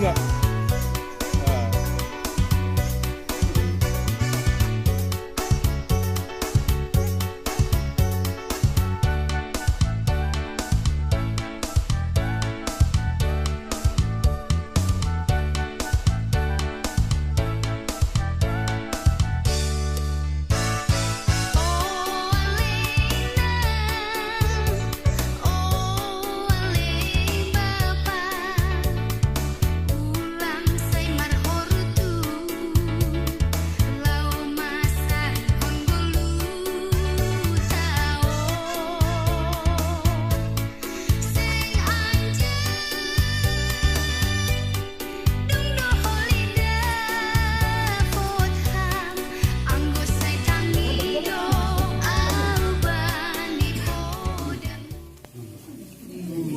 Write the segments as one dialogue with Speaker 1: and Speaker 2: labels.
Speaker 1: enggak?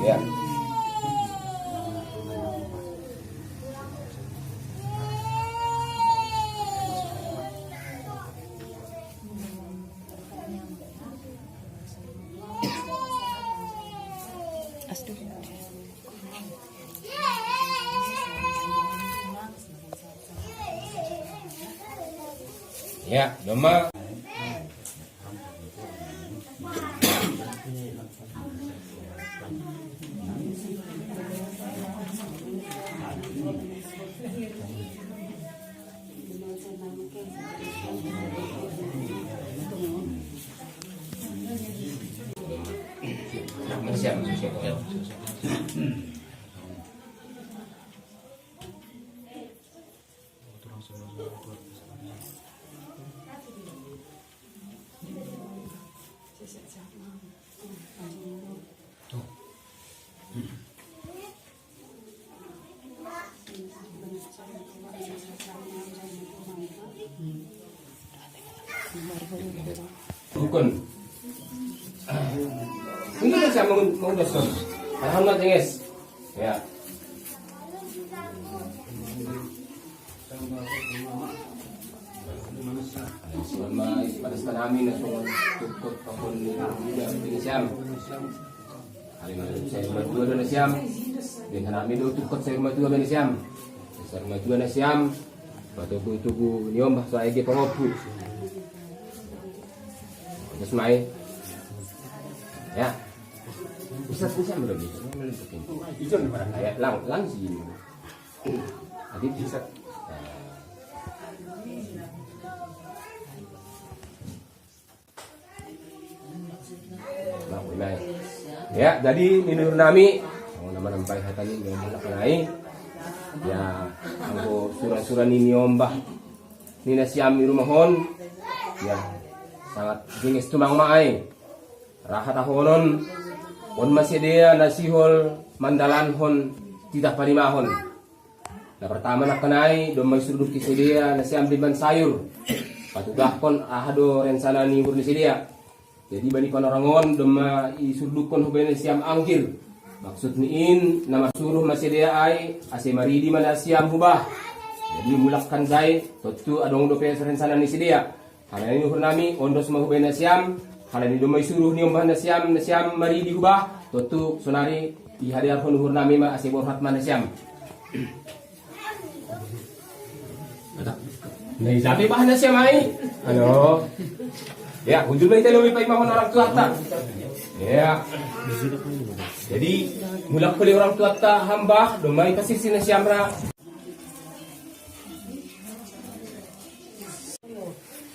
Speaker 2: Ya. Ya, Doma. Siap. Bukan. Ini kan saya mau dosen. Alhamdulillah guys. Ya. Selama pada kami nasional tukut tahun ini siam. Hari ini saya rumah dua dan siam. Dengan kami dulu tukut saya rumah dua dan siam. Saya rumah dua dan siam. Batu tugu niom bahasa ege pengopu. Terus mai. Ya. Bisa berarti.
Speaker 1: Ijon di mana?
Speaker 2: Ya, lang sih. Tadi bisa. Ya, jadi minur nami nama nampai hatani yang melakanai ya anggo surah-surah ini ombah nina siam di rumahon ya sangat jengis tumang maai rahat ahonon on masih dia nasihol mandalan hon tidak parimahon. Nah pertama nak kenai domai sudut kisedia nasiam diban sayur patugah kon ahado rensana ni burni sedia. Jadi bani panorangon doma isudukon hubene siam angkir. Maksud niin nama suruh masih dia ai ase maridi mana siam hubah. Jadi mulakkan zai totu adong dope rencana ni sedia. Hal ini hurnami ondos mau hubene siam. Hal ini doma suruh ni ombah siam maridi hubah. Totu sonari di hadiah hon hurnami ma ase borhat mana siam. Nah, sabi bahan siam ai. Halo. Ya, ujung kita lebih baik mahon orang tua tak. Ya. Jadi mulak beli orang tua tak hamba domai kasih sini siamra.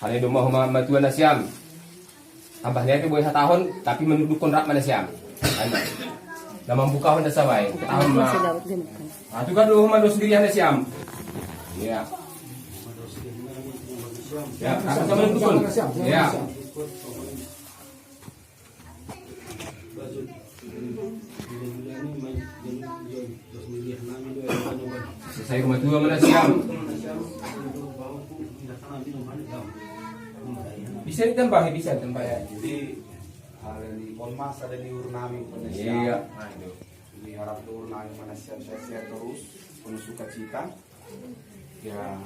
Speaker 2: Hal ini domah hama tuan siam. Tambahnya itu boleh 1 tahun tapi menunduk kontrak mana siam. Dah membuka honda sabai. Tahun mah. Ah tu kan lu hama dos sendiri siam. Ya. Ya, sama menunduk. Ya. Saya rumah tua mana siam? Bisa ditambah ya.
Speaker 3: Jadi ada di Polmas, ada di Urnami mana siam.
Speaker 2: Iya.
Speaker 3: Ini harap di Urnami mana siam sehat terus, penuh sukacita. Ya,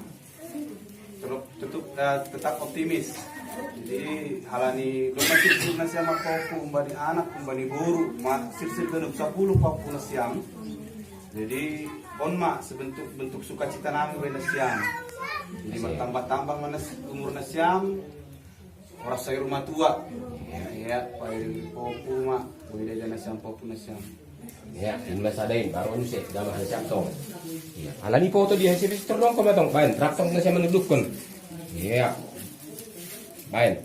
Speaker 3: tetap optimis. Jadi halani domah sir na siam ako kumbani anak kumbani guru, sir genep 10 papuna siam. Jadi onma sebentuk sukacita nami bena siam. Jadi bertambah-tambah mana umur nasiam orang saya rumah tua. Ya, paling popu mak, boleh dia nasiam popu nasiam.
Speaker 2: Ya, ini mas adain baru ini sih, dah mahal siap tong. Ya, alani foto dia sih terdong kau matong, bain, teraktong nasiam menudukkan. Ya, bain.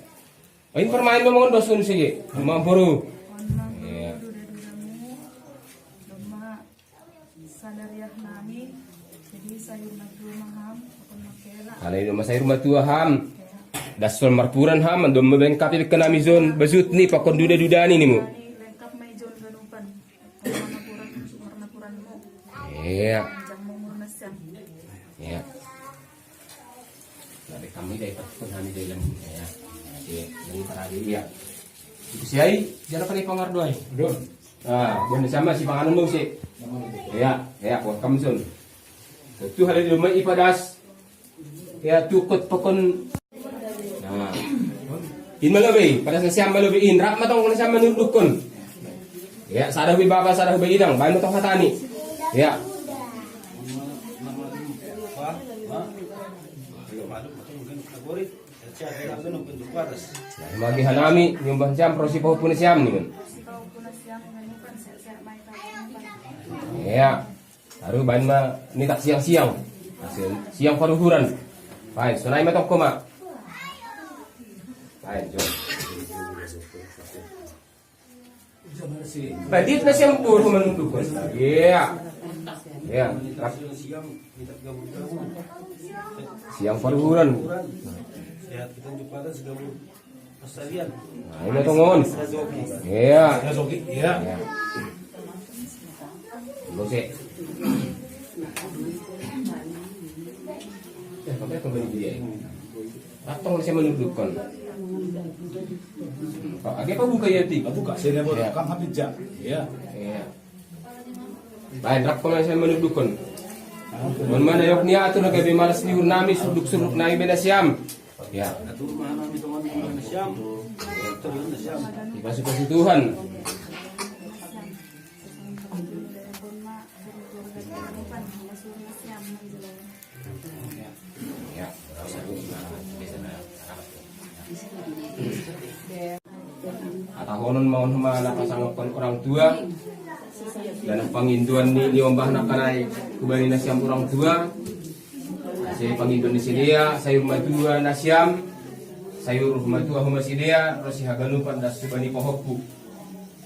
Speaker 2: Bain permain memang dosun sih, rumah baru. Ya.
Speaker 4: Sadariah nami, jadi sayur madu maham, akon makela.
Speaker 2: Kalau ini rumah saya rumah tua ham, dasar marpuran ham, andom membengkap di kena mizon, bazut ni pakon duda ni mu.
Speaker 4: Ini lengkap mejon ganupan, warna kuran mo.
Speaker 2: Iya.
Speaker 4: Jamu murna siam.
Speaker 2: Iya. Dari kami dari perkebunan di dalam ya. Dari para dia. Itu si ai, jalan kali pangar doai.
Speaker 1: Don.
Speaker 2: Ah, bon sama si panganan mo si. Ya, buat kamu sun. Itu hal di rumah ipadas. Ya tukut pokon. Nah. In malabi, pada siam malabi in rak matong kana siam manudukon. Ya, sarah bi baba sarah bi idang, bae matong hatani. Ya. Magi hanami nyumbang siam prosi po pun siam ni.
Speaker 4: Kau pun siam ganupan, siap mai tahu.
Speaker 2: Ya. Baru bain ma ni tak siang-siang. Hasil siang paruhuran. Baik, sunai matong koma. Baik, jom. Badit na siyang puro manundukon. Iya. Ya. Siang paruhuran.
Speaker 1: Sehat kita jumpa kan segala pasarian.
Speaker 2: Nah, ini tongon. Iya.
Speaker 1: Iya.
Speaker 2: Ya. Bose. Ya, pakai kembali dia. Atong siya manundukon. Pak, agak apa buka ya ti?
Speaker 1: Buka saya buat
Speaker 2: Ya.
Speaker 1: kang habija. Iya.
Speaker 2: Iya. Baik, rap ko na siya manundukon. Mon mana yok niya ato nagabi malas ni nami suduk-suduk na ibe na siyam. Ya.
Speaker 1: Atur mana kami teman-teman Syam. Terus Syam.
Speaker 2: Dikasih Tuhan. Ya. Atahonon mau humana kasangapon orang tua dan panginduan ni ombah nakanay kubani na siyam orang tua. Kasi panginduan ni sidia sayur madua na siyam sayur madua humasidia rosi haganupan das subani pohokku.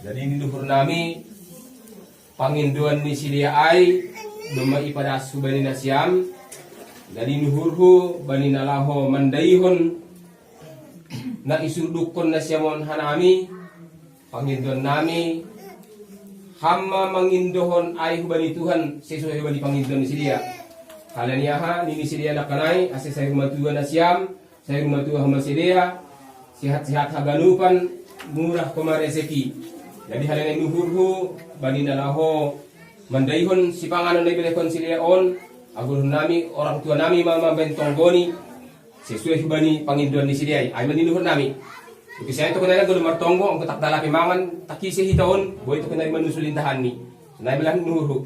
Speaker 2: Jadi ini duhur nami panginduan ni sidia ay duma ipada subani na siyam. Dari nuhurhu bani nalaho mandaihon na isudukon na siyamon hanami panginduan nami hamma mangindohon ay hubani Tuhan sesuai hubani panginduan ni sidia. Kalaniaha nini sidia nakanay ase say humatuan na siyam say humatuan humasidia sihat-sihat haganupan murah kumareseki. Jadi halanya nuhurhu bani nalaho mandaihon si panganan na ibelekon sidia on agur nami orang tua nami mama bentonggoni sesuai hubani panginduan ni sidia ay maniluhur nami. Jadi saya itu kenal gulu martonggo ang ketak dalapi mangan takisi hitaon boy itu kenal manusulintahan ni. Sunay belah nuhurhu.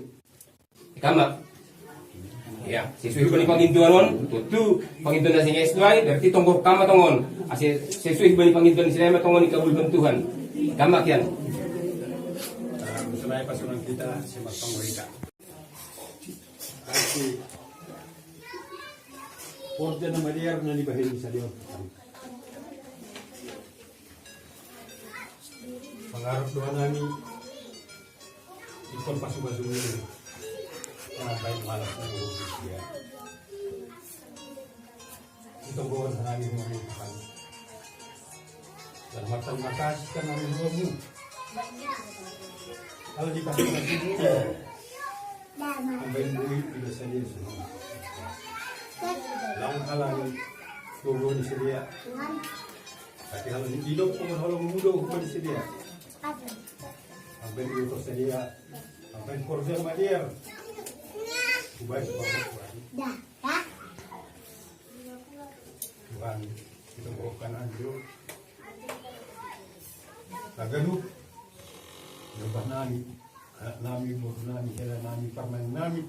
Speaker 2: Ikama. Ya, sesuai hubani panginduan on tutu panginduan na singa esduay berarti tonggo kama tongon. Ase sesuai hubani panginduan ni sidia matongon ikabul bentuhan. Ikama kian.
Speaker 1: Misalnya pasukan kita sematong mereka. Kasi Porte na Maria na ni bahili sa Dios. Pangarap doa namin ikon pasu-pasu ini. Baik malas na dia. Ito buwan sa namin mga ipan. Dan matang makas ka namin mo. Kalau dikasih lagi ambil duit tidak saja semua. Lang halang turun di sedia. Tapi kalau hidup pun kalau muda pun di sedia. Ambil duit sedia. Ambil korban madir. Baik Tuhan. Tuhan kita bawakan anjur. Tagadu. Lepas nami, anak nami, murid nami, kira nami, permen nami,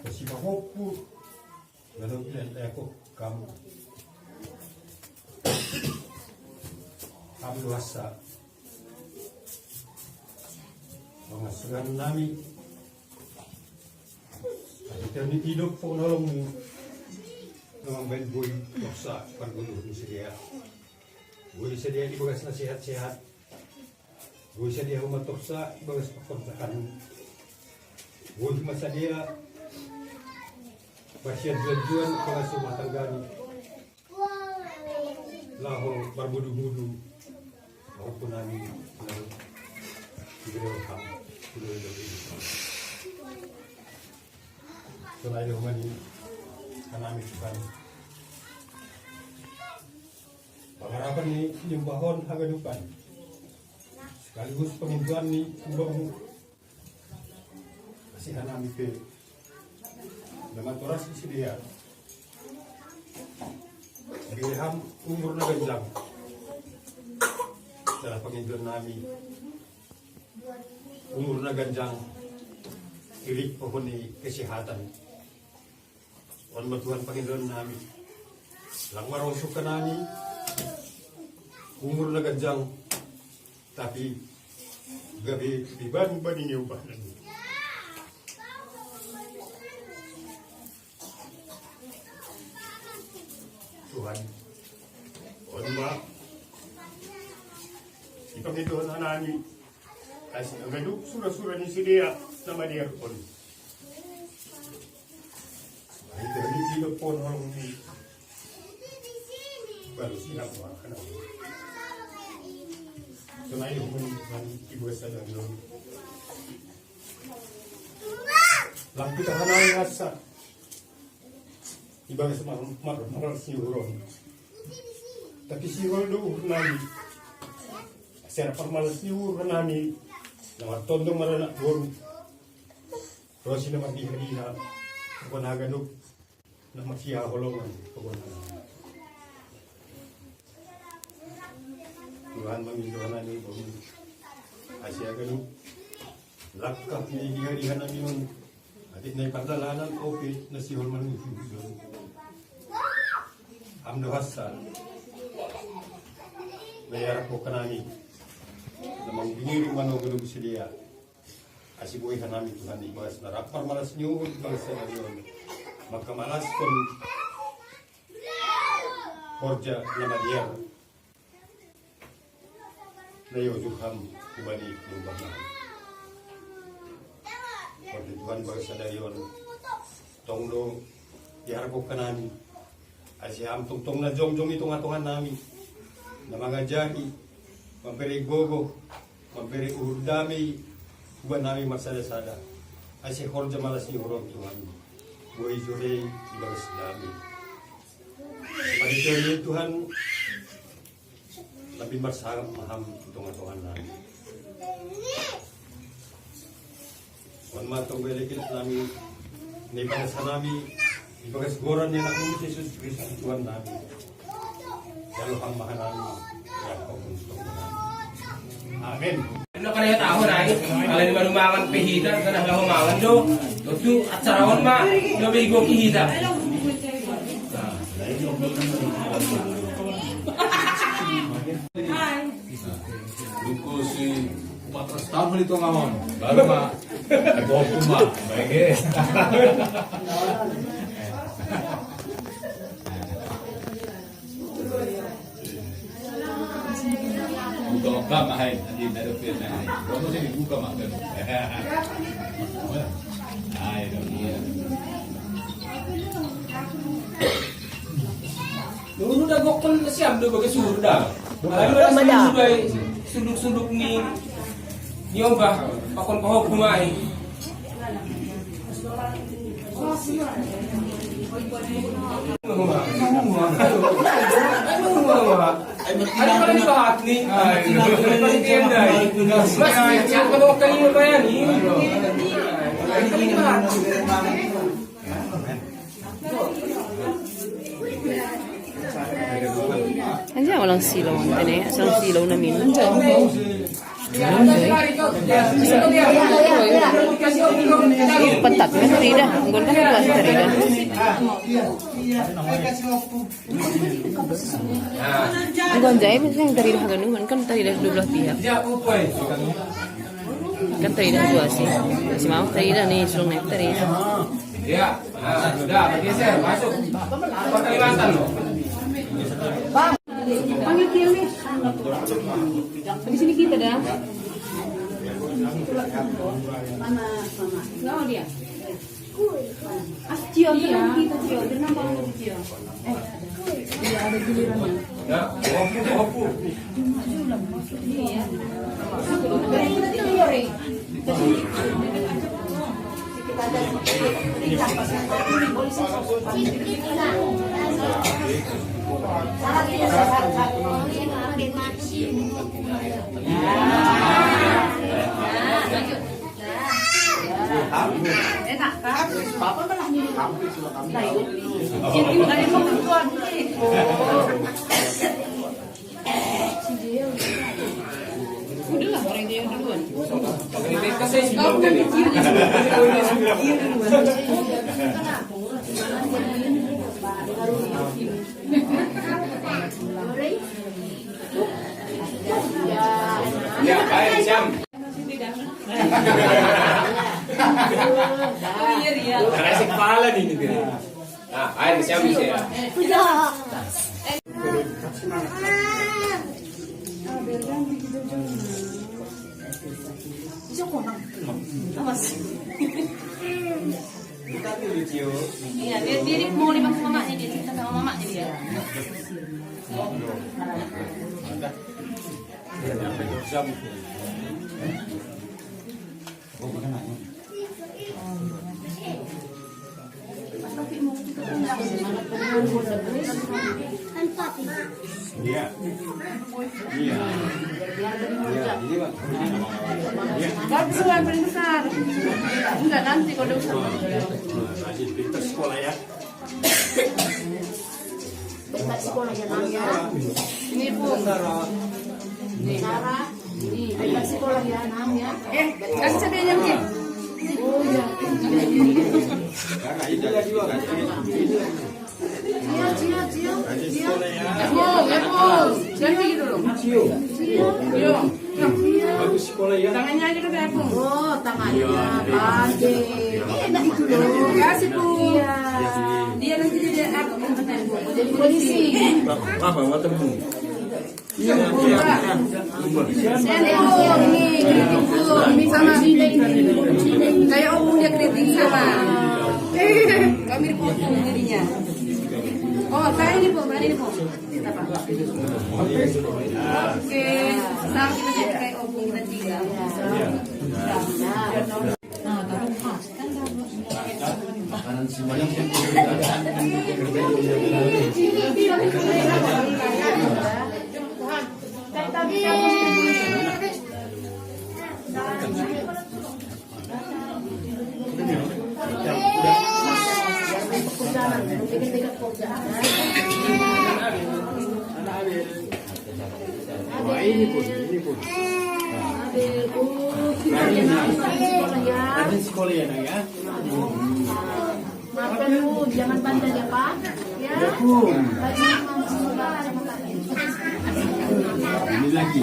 Speaker 1: Kasi mahopu. Ganun yan ako kamu. Kamu luhasa. Mga sugan namin. At ito ni Idog po nolong mo. Namang benboy sa paggulo ni Siria. Buhay sa diya ibagas na sihat-sihat. Buhay sa diya humatok sa ibagas pakontakan. Buhay sa diya pasyan-juan mga sumatanggani. Laho barbudu-budu. Ako po namin ng Ibigay kami. Tunay na humani kanami Tuhan. Pangarapan ni yung bahon hagadupan. Sekaligus pengintuan ni ubang kasihan namin pe. Dengan toras isi dia. Bilham umur na ganjang. Dalam pengintuan namin. Umur na ganjang. Ilik pohon ni kesehatan. Wan matuhan Panginoon namin. Langmarong suka namin. Umur na ganjang. Tapi gabi iban ba ninyo ba? Tuhan. Wan ba? Ipanginoon na namin. Kasi ang gaduk surah-surah ni Siria nama dia pun. Itu ni dia pun orang ni. Baru siap makan. Tunai hubungan ibu sadar dulu. Lang kita hanai rasa. Ibarat semalam maral siuron. Tapi siuron dulu nani. Secara formal siuron nani. Nama tondong mana nak guru. Terus ini mati hari na. Bukan haganuk. Nama siya holongan. Tuhan memindohana ni bumi. Asia ganuk. Lakap ni hari-hari namin. Atit na ipagdalanan opi na si Holman Ususun. Amdo Hassan. Mayarap ko kanani. Namang biniri manong siya. Asibuhay namin Tuhan ibas na rapar malas niyo bangsa na yun. Magkamalas kon Borja na Madier. Layo Juham kubani lubang na. Borja Tuhan bangsa na yun. Tonglo diharap ko kanani. Asiham tungtong na jong-jong itong atuhan namin. Na mga jagi. Mamperi gogo, mamperi urdami, buat nami marsada-sada. Asyik horja malas ni orang Tuhan. Buai jure ibagas dami. Pada Tuhan lebih bersaham paham Tuhan nami. Wan matong belekit nami, ni bagas nami, ibagas goran yang aku Yesus Kristus Tuhan nami. Kalau hamba nami. Amin.
Speaker 2: Ano ka na yung tao na Kala ni malumangan pehida, kanang lahumangan do. Tutu at sarawan ma, nabigo kihida.
Speaker 5: Luko si 4 tahun itu ngamon. Baru ma, bawa kuma, baik. Buka apa mahal, nanti ada film mahal. Kamu sini buka makan. Ayo dia.
Speaker 2: Dulu dah gokol siap dah bagi suruh dah. Lalu dah sunduk-sunduk ni obah pakon pahok kumai. Ano pa rin lahat ni? Ano pa rin kenday? Mas, siya ka kanina pa yan eh. Ano pa rin lahat?
Speaker 6: Andiyan walang silaw. Ano eh? Isang silaw na minum. Petat kan terida, anggun kan luas terida. Anggun jaya misalnya yang terida haganu kan terida dua belah pihak. Kan terida dua sih. Si mau terida nih, suruh naik terida.
Speaker 2: Ya, sudah bergeser masuk. Kalimantan loh.
Speaker 6: Panggil Kiyomi. Di sini kita dah. Mana sama? Nggak mau dia. Cio, tenang kita Cio, tenang bangun Cio. Iya ada gilirannya.
Speaker 2: Ya, opu.
Speaker 6: Iya. Udahlah orang dia duluan.
Speaker 2: Ya, baik jam. Kasih kepala nih gitu. Nah, air siap bisa ya.
Speaker 6: Iya, dia mau dimakan mamanya, dia cinta sama mamanya dia.
Speaker 1: Iya. Iya.
Speaker 6: Bagus yang paling besar. Enggak nanti kalau udah
Speaker 1: Masih pintar sekolah ya.
Speaker 6: dekat sekolah ya Nam ya. Ini Bung. Sarah. Ini dekat sekolah ya Nam ya. Kasih cabenya Kim. Oh ya.
Speaker 1: Karena itu lagi juga.
Speaker 6: Cio. Epung. Siapa gitu loh? Cio.
Speaker 1: Bagus sekolah ya.
Speaker 6: Tangannya aja ke Epung. Oh, tangannya. Pade. Enak itu loh. Kasih Bu. Iya. Dia nanti jadi apa? Jadi polisi.
Speaker 1: Apa temu?
Speaker 6: Iya, ini sama kayak omong dia kritik sama. Kami dipotong dirinya. Oh, saya ini Bu, mana ini Bu? Oke, sama kita jadi kayak omong kita tiga.
Speaker 5: Makanan semuanya
Speaker 1: Ini pun. Rajin sekolah ya nak ya.
Speaker 6: Maafkan Bu, jangan bandel ya Pak. Ya.
Speaker 1: Ini lagi.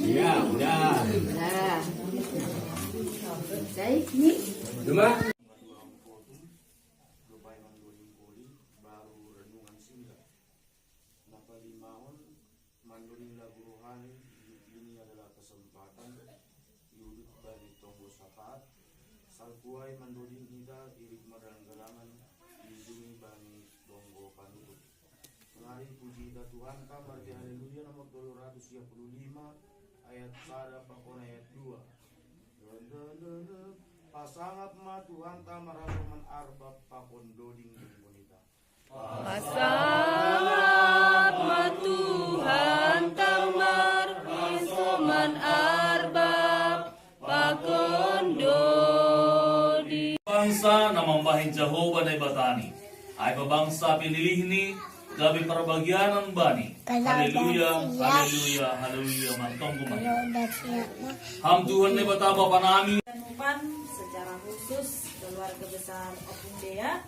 Speaker 1: Iya, udah.
Speaker 6: Baik, nih.
Speaker 2: Cuma
Speaker 3: ini adalah kesempatan hidup dari tonggo sapat salpuai mandolin ida irit madan galangan dijungi bani tonggo panutut mari puji ida Tuhan kamar di haleluya nomor 235 ayat 1 pakon ayat 2 pasangat ma Tuhan kamar halaman arbab pakon doding bonita
Speaker 6: Pasangat matuhan tamar isoman arbab pakondo di
Speaker 7: bangsa na mambahin Jehovah na ibatani ay babangsa pinilih ni gabi perbagianan bani. Haleluya, haleluya, haleluya. Mantong kuman. Ham Tuhan ne bata Bapa nami.
Speaker 4: Kanupan secara khusus keluarga besar Opung Dea.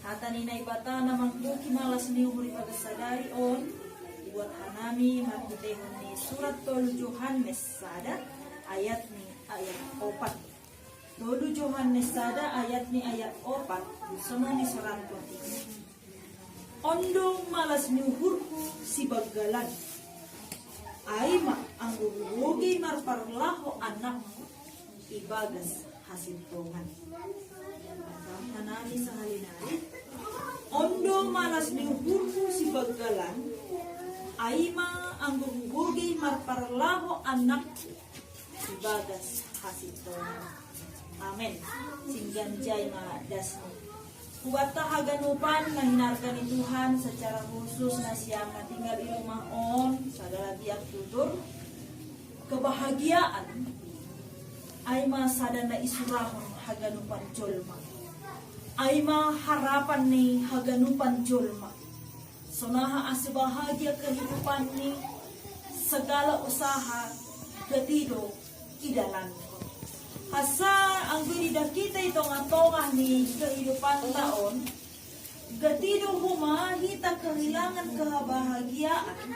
Speaker 4: Hata nina ibata namang buki malas ni umuri pagasadari on. Buat hanami makutehon ni surat tolu Yohanes sada ayat 4. Tolu Yohanes sada ayat 4. Sama ni surat poti. Ondong malas ni uhurku si bagalan. Aima ang gugugi marparlaho anakku ibagas hasil Tuhan. Hanami sa halinari. Ondo malas ni uhurku si bagalan. Aima ang gugugi marparlaho anakku ibagas hasil Tuhan. Amen. Singganjay mga dasmo. Kuwata haganupan na hinargan ni Tuhan secara khusus na siyang tinggal di rumah on sa dalagiang tutur. Kebahagiaan ay masada na isurahon haganupan jolma. Ay harapan ni haganupan jolma. Sonaha asibahagia kehidupan ni segala usaha gatido idalan. Asa ang gurida kita itong atongah ni kehidupan taon, gatido humahita kehilangan kebahagiaan,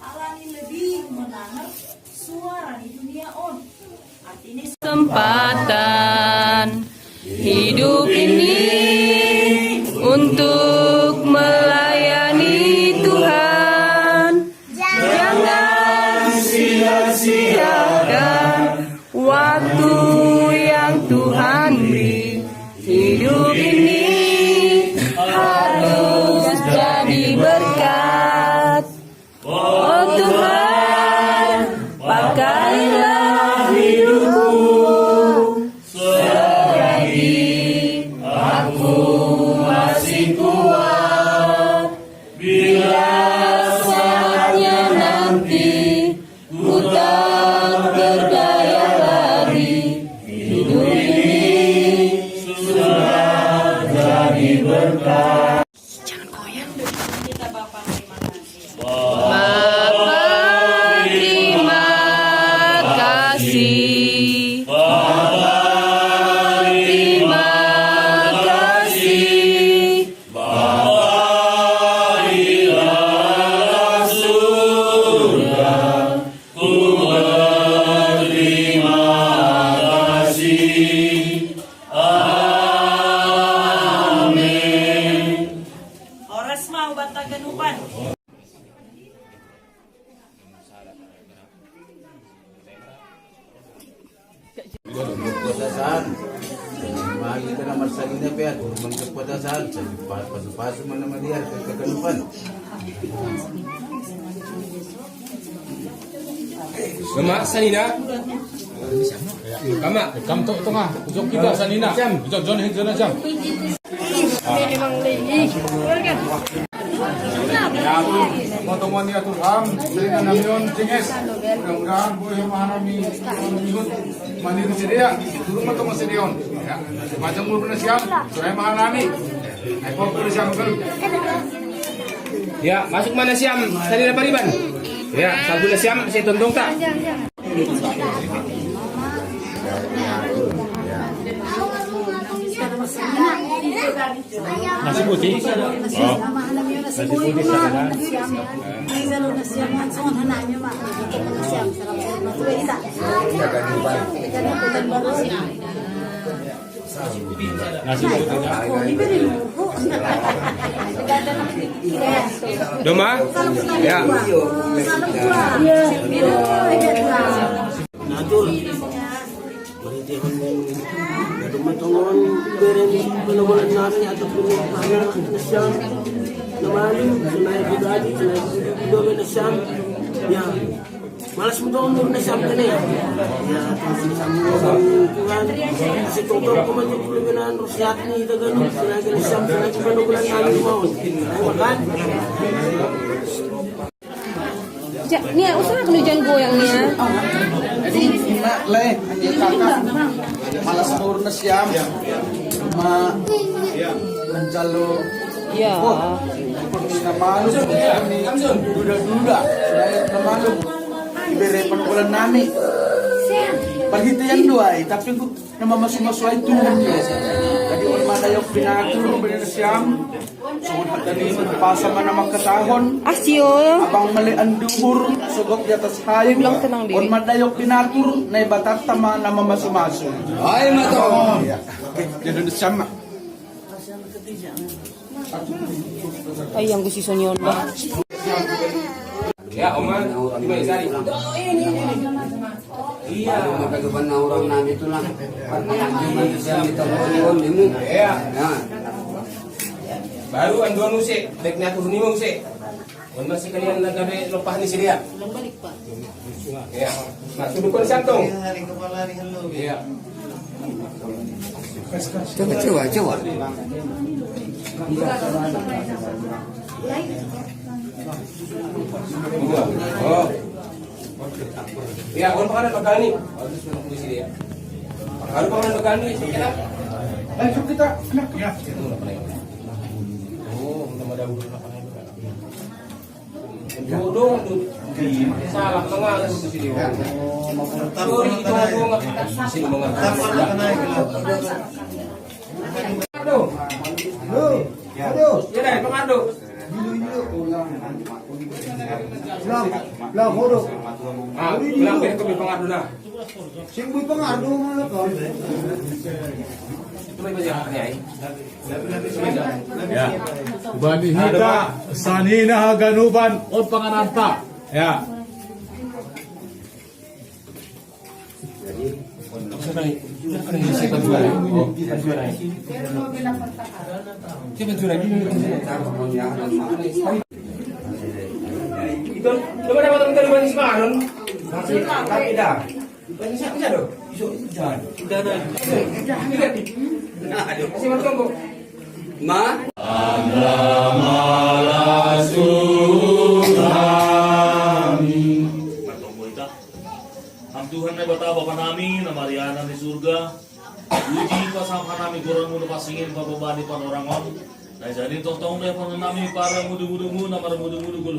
Speaker 4: alani lebih menangar suara di dunia on. Artinya
Speaker 6: Kesempatan hidup ini untuk melayani Tuhan. Jangan sia-siakan waktu yang Tuhan beri. Hidup ini harus jadi berkat. Oh Tuhan, pakailah hidupku selagi aku masih kuat. Bila saatnya nanti ku tak berdaya lari, hidup ini sudah jadi berkat.
Speaker 4: kita Bapak terima kasih.
Speaker 6: Bapa, terima kasih. Terima kasih.
Speaker 4: Oras mau bata ganupan.
Speaker 8: Kepuasan mahal kita nomor salina pihak kepuasan pasu-pasu mana melihat kekanupan.
Speaker 2: Gama sanina. Kama.
Speaker 5: Kam to tengah, usok kita sanina. Usok John Heng John Jam. Teman-teman ya Tuhan, dengan namion jinges, mudah-mudahan boleh memahami mengikut mandiri sedia, turun teman sedion. Ya, macam mulu siam, saya memahami. Aku boleh siam kan?
Speaker 2: Ya, masuk mana siam? Sanina Pariban. Ya, sabu na siam si Tontong tak?
Speaker 5: Nasi putih. Oh. Nasi putih sana. Nasi putih.
Speaker 2: Doma? Ya.
Speaker 9: Natul. Berhentikan Dumatungon beren penemuan nari ataupun anak nasyam namanya sunai pribadi sunai pribadi nasyam ya malas umur nasyam kan ya sambung Tuhan si toto pemain pemimpinan Rusiat ni tagano sunai nasyam sunai penubulan nari mau makan
Speaker 6: Ni usah kena janggo yang ni.
Speaker 9: Jadi nak leh kakak malas umur nasyam ma mencalo
Speaker 6: Ya.
Speaker 8: Namalog kami duda-duda. Dahil namalog ibere bulan nami. Pagito yan duay, tapi kung namamasumasway tulong niya. Jadi on madayok pinatur bener siyam. Sungod pagdani pasa man na magkatahon.
Speaker 6: Asyo.
Speaker 8: Abang mali ang duhur sugot di atas hayop. On madayok pinatur na ibatat tama na mamasumaso. Ay mato. Okay, jadi siyam.
Speaker 6: Ay, ang gusto niyon ba?
Speaker 2: Ya, Oman, di mana Sari?
Speaker 9: Iya, magagaban na orang namin ito lang. Pagkakas siya nito mo mo.
Speaker 2: Ya. Baru ang doon usik, dek na turun mo usik. On masih kalian nagabe lopah ni Syria.
Speaker 6: Ulang balik pa.
Speaker 2: Ya. Nah, sudukon santong. Iya.
Speaker 9: Coba.
Speaker 2: Oh. Ya, on pakanan magkani. Harus menunggu Syria. Harus pakanan magkani, kenapa?
Speaker 8: Lanjut kita. Ya.
Speaker 2: Oh, nama dahulu Jodoh salah tengah di sini. Sorry itu ngomong sing mengerti. Aduh. Aduh. Ya deh, pengaduh.
Speaker 1: Lang hodo.
Speaker 2: Ah, bilang ben ke pengaduh nah.
Speaker 1: Sing bui pengaruh mana kau?
Speaker 2: Itu apa yang nyai?
Speaker 5: Ya. Banihita sanina ganuban on pangananta. Ya.
Speaker 2: Itu coba dapat teman teman di Semarang. Tapi dah. Bisa dong. Jangan. Masih mau tunggu.
Speaker 9: Ma?
Speaker 7: Tuhan na bata Bapa namin na Mariana ni surga. Uji pasama namin kurang muna pasingin pababani panorangon. Na jadi totong na pa namin para mudu-mudu na maramudu-mudu gulo.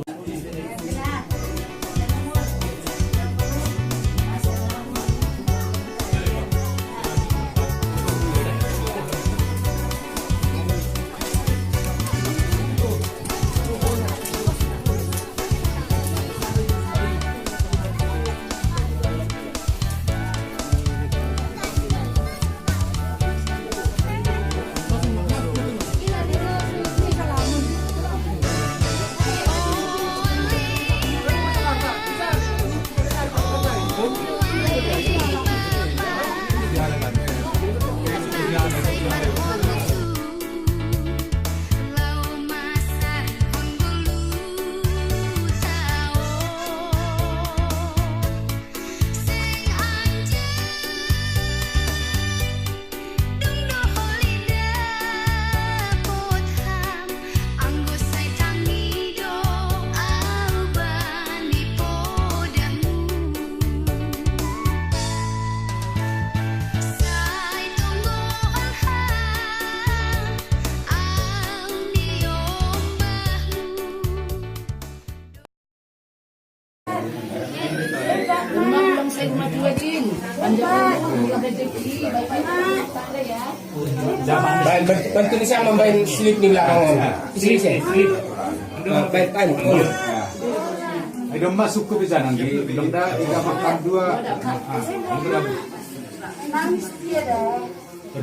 Speaker 2: Bantu ni siya membayin slip ni belakang. Slip. Baik kan.
Speaker 5: Ayo masuk ke bisa nanti. Belum dah 3 makan 2.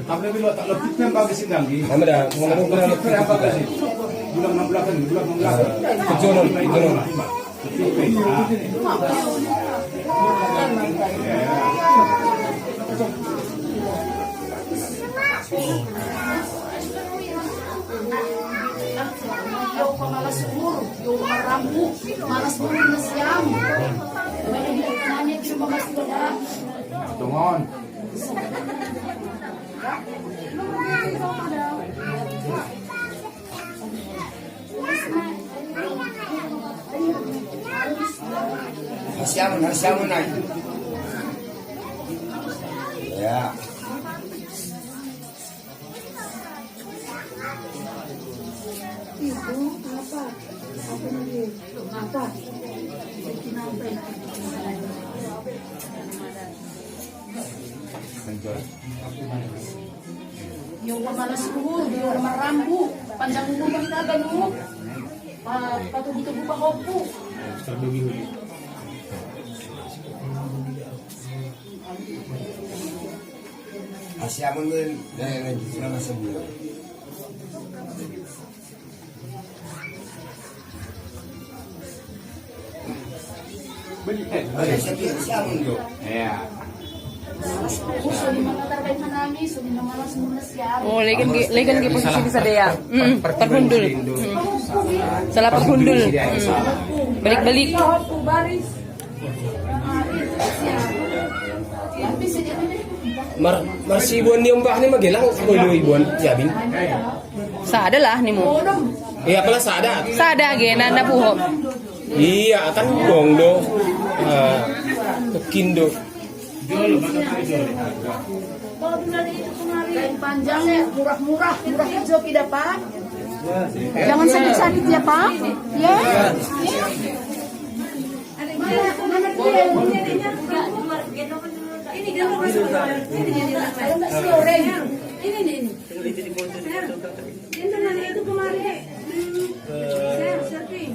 Speaker 5: Tapi lebih lo tak lebih yang bagus ini lagi.
Speaker 2: Nama dah mengurung apa kasih?
Speaker 5: Bulan 16 kan, bulan 16.
Speaker 2: Kejonon.
Speaker 6: Yung pamalas siguro, yung marambo, malas mo na siyam. Kaya hindi ka namin yung mga sila.
Speaker 5: Tungon.
Speaker 9: Nasiyaman na. Ya.
Speaker 6: Kenapa? Kenapa? Yung malas ko, yung marambu, panjang mo bang gano? Patutubo pa ko po.
Speaker 2: Asya mo nun, dahil naman sa bulo. Asya mo nun. Ayan.
Speaker 6: So, di mga tarbayin na namin, so di malas muna siya.
Speaker 10: Oh, legan gi posisi sa daya. Perhundul. Salah perhundul. Balik-balik.
Speaker 2: Marsibuan ni Mbah ni Magelang, kulo ibuan, yabin.
Speaker 10: Sada lah ni mo.
Speaker 2: Iya pala sada.
Speaker 10: Sada ge na puho.
Speaker 2: Iya, kan dong do. Kindo.
Speaker 6: Kain panjang ya, murah-murah, murah aja tidak Pak. Jangan sakit-sakit ya Pak. Ya. Mana dia? Ini dia masuk. Ini nasi goreng. Ini. Ini itu kemarin. Selfie.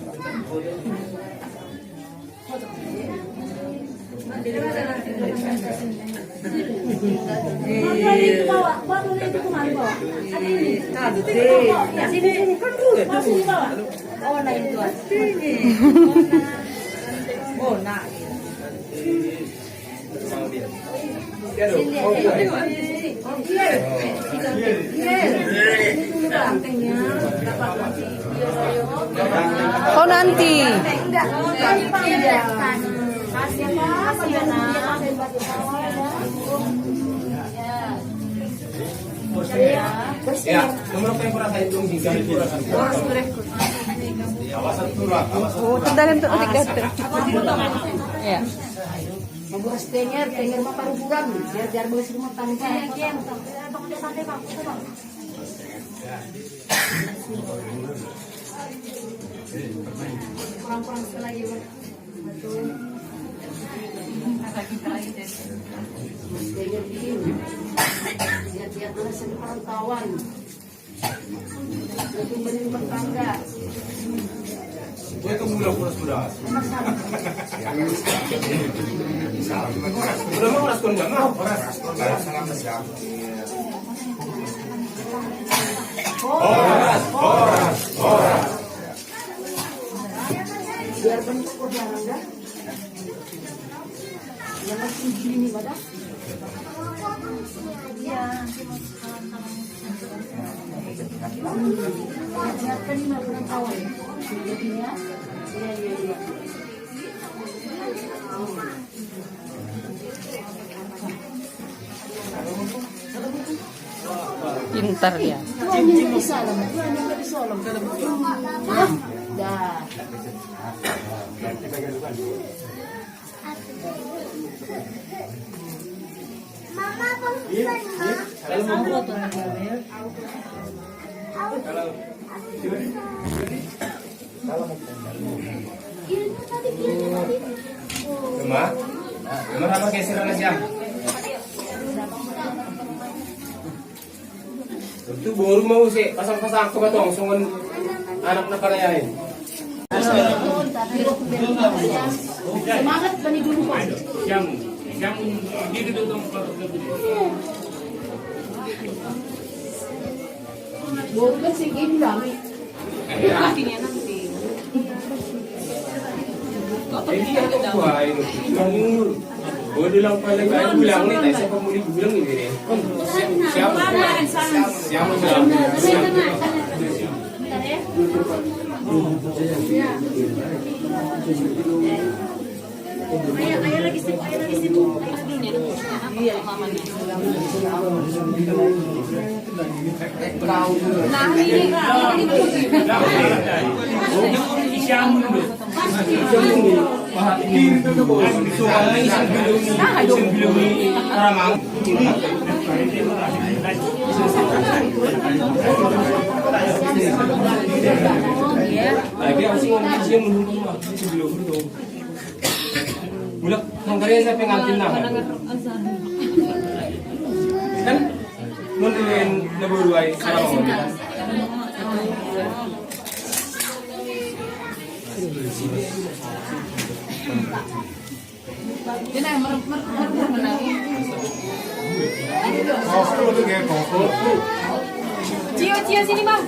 Speaker 10: Oh nanti.
Speaker 2: Ya, nomor apa yang pernah saya hitung juga. Awasan turah,
Speaker 10: Oh, dalam tu utik dah. Ya.
Speaker 6: Maburas tenger mah paruburan, biar beres rumah tangga. Kurang-kurang sekali lagi, Pak. Lihat-lihat mana sini perantauan. Itu berumah tangga.
Speaker 2: Gue tunggu dulu puras-puras. Udah mau puras nggak mau? Puras salam siap. Horas.
Speaker 6: Biar bentuk orangnya. Jangan tinggi ini pada. Ya. Lihat-lihat ini perantauan. Iya.
Speaker 10: Pintar ya.
Speaker 6: Ini bisa lah, ini bisa lah. Dah. Mama
Speaker 2: Cuma apa geser aja siap. Itu baru mau sih pasang-pasang ke batong songon anak nak kalayain.
Speaker 6: Semangat bani dulu kok.
Speaker 7: Yang ini tuh
Speaker 6: Baru kan sih gini kami.
Speaker 2: Jadi yang kedua ini, boleh lang pala kayo bilang ni tayo sa pamuli bilang ni dire. Siapa bilang?
Speaker 6: Ayo lagi sibuk. Iya.
Speaker 2: Lagi aku sih ngomong sih menunggu mah sebelum itu. Mulak hanggarnya saya pengantin nah. Kan nuntuin naburuai sarang mo.
Speaker 6: Yan ay marunong na. Cio, sini bang.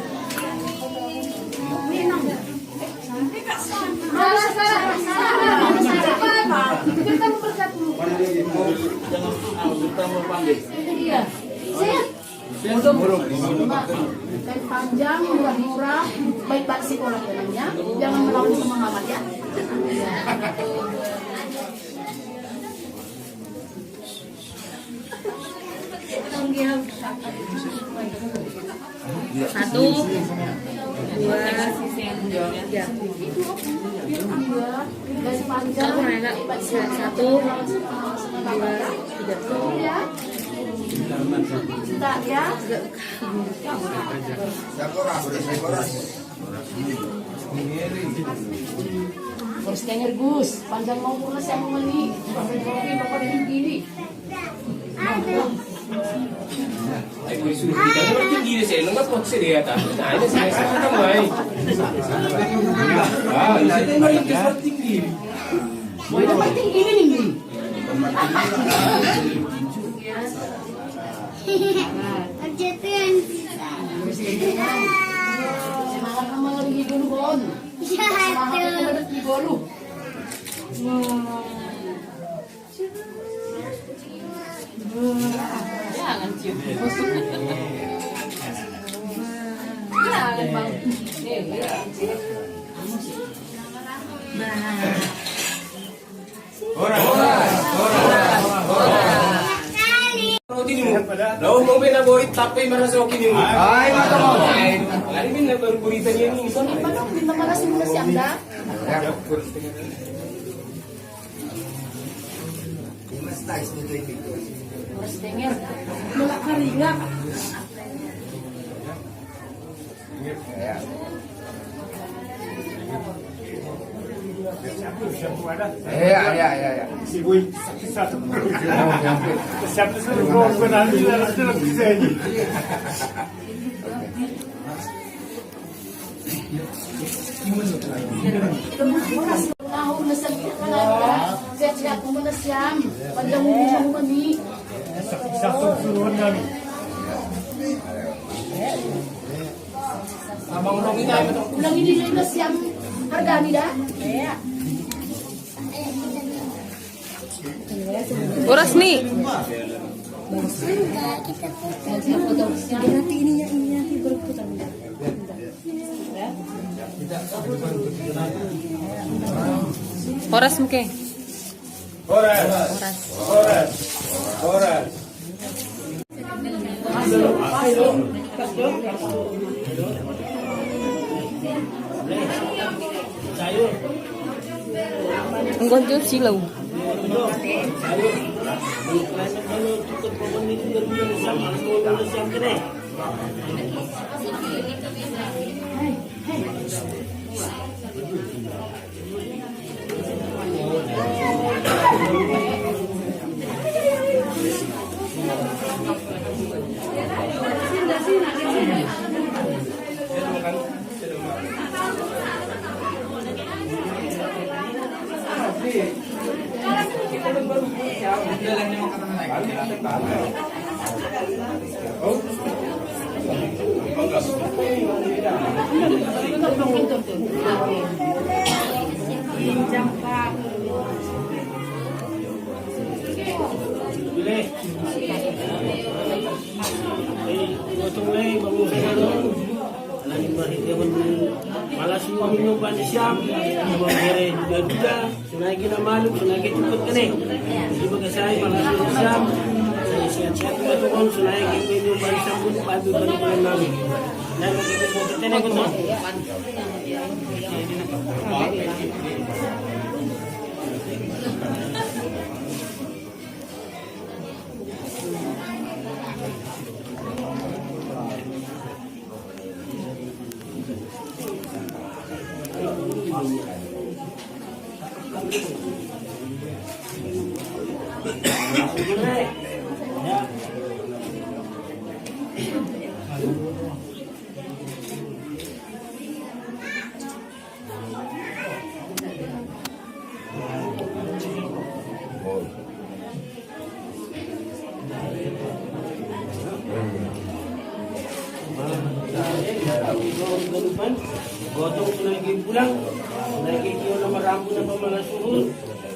Speaker 6: Panjang, murah-murah, baik-baik sekolah ya. Jangan melawan sama mama ya.
Speaker 10: Satu, dua, tiga. Satu, dua, tiga.
Speaker 6: Ya. Harus denger Gus, panjang mau purna saya mau meni, sampai bapak gini.
Speaker 2: Ay, kung isulit ka, naman yung gila sa'yo, nung napot si Rhea ta. Ay, na siya, saan ka mo ay? Ah, isulit mo rin ka sa tingin.
Speaker 6: Mau dapat tinggi ini. Semangat kamu lagi dulu Bon. Semangat kamu lagi dulu. Jangan cium. Jangan bang.
Speaker 2: Roti ni mo. Daw mo binaborit tapay marasokin ni mo.
Speaker 8: Ay, mata mo.
Speaker 2: Lari bin na paborito niya ni Ison.
Speaker 6: Manok din naman kasi muna si Amda. Mas denger. Mula karinga.
Speaker 8: Ya.
Speaker 1: Si Boy, satu. Siapa suruh kau kenal dia dalam kisah ini?
Speaker 6: Nahon na sa kanila. Siya kung muna siyam. Panjang mo mani.
Speaker 1: Satu suruhan kami.
Speaker 2: Abang Rongi tayo ito.
Speaker 6: Ulang inilay na siyam. Harga nila.
Speaker 10: Oras nih. Oras mo kay.
Speaker 1: Horas.
Speaker 10: Ang gonjo silaw.
Speaker 9: Malas yung panisiyam, mga juga sunagi na maluk, sunagi cepet ka nih. Di bagasay, malas yung siyam, saya sihat-sihat ko ito kon, sunagi yung panisiyam ko, pagi ba na kulang namin. Lalu kita po kita ko to. Gotong sunai pulang, sunai kiyo na marambo na pamalasurod.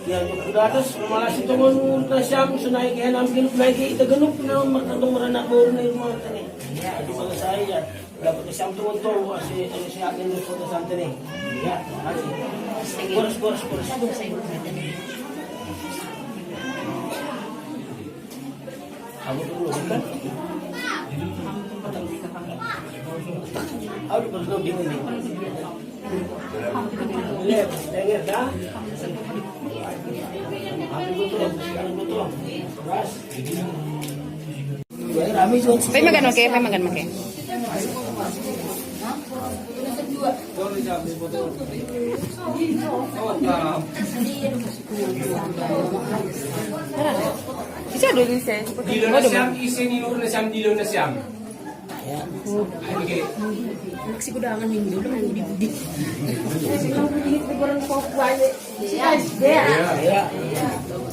Speaker 9: Kaya yung kudatos, malas ito mo na siyam, sunai kaya namin kinupnay kaya itaganop na matandong maranak mo na yung mga tani. Ito mga saya, dapat na siyam tumunto, kasi ano siya akin yung puto sa tani. Ya, boros. Ako tulo, kan? Aku perlu bingung nih. Lihat, dengar dah. Aku betul. Ras.
Speaker 10: Pay magan make. Bisa dulu saya.
Speaker 2: Dilo na siyam, isin inur na siyam, dilo na siyam.
Speaker 6: Magsigudangan yung dulu ang budi-budi.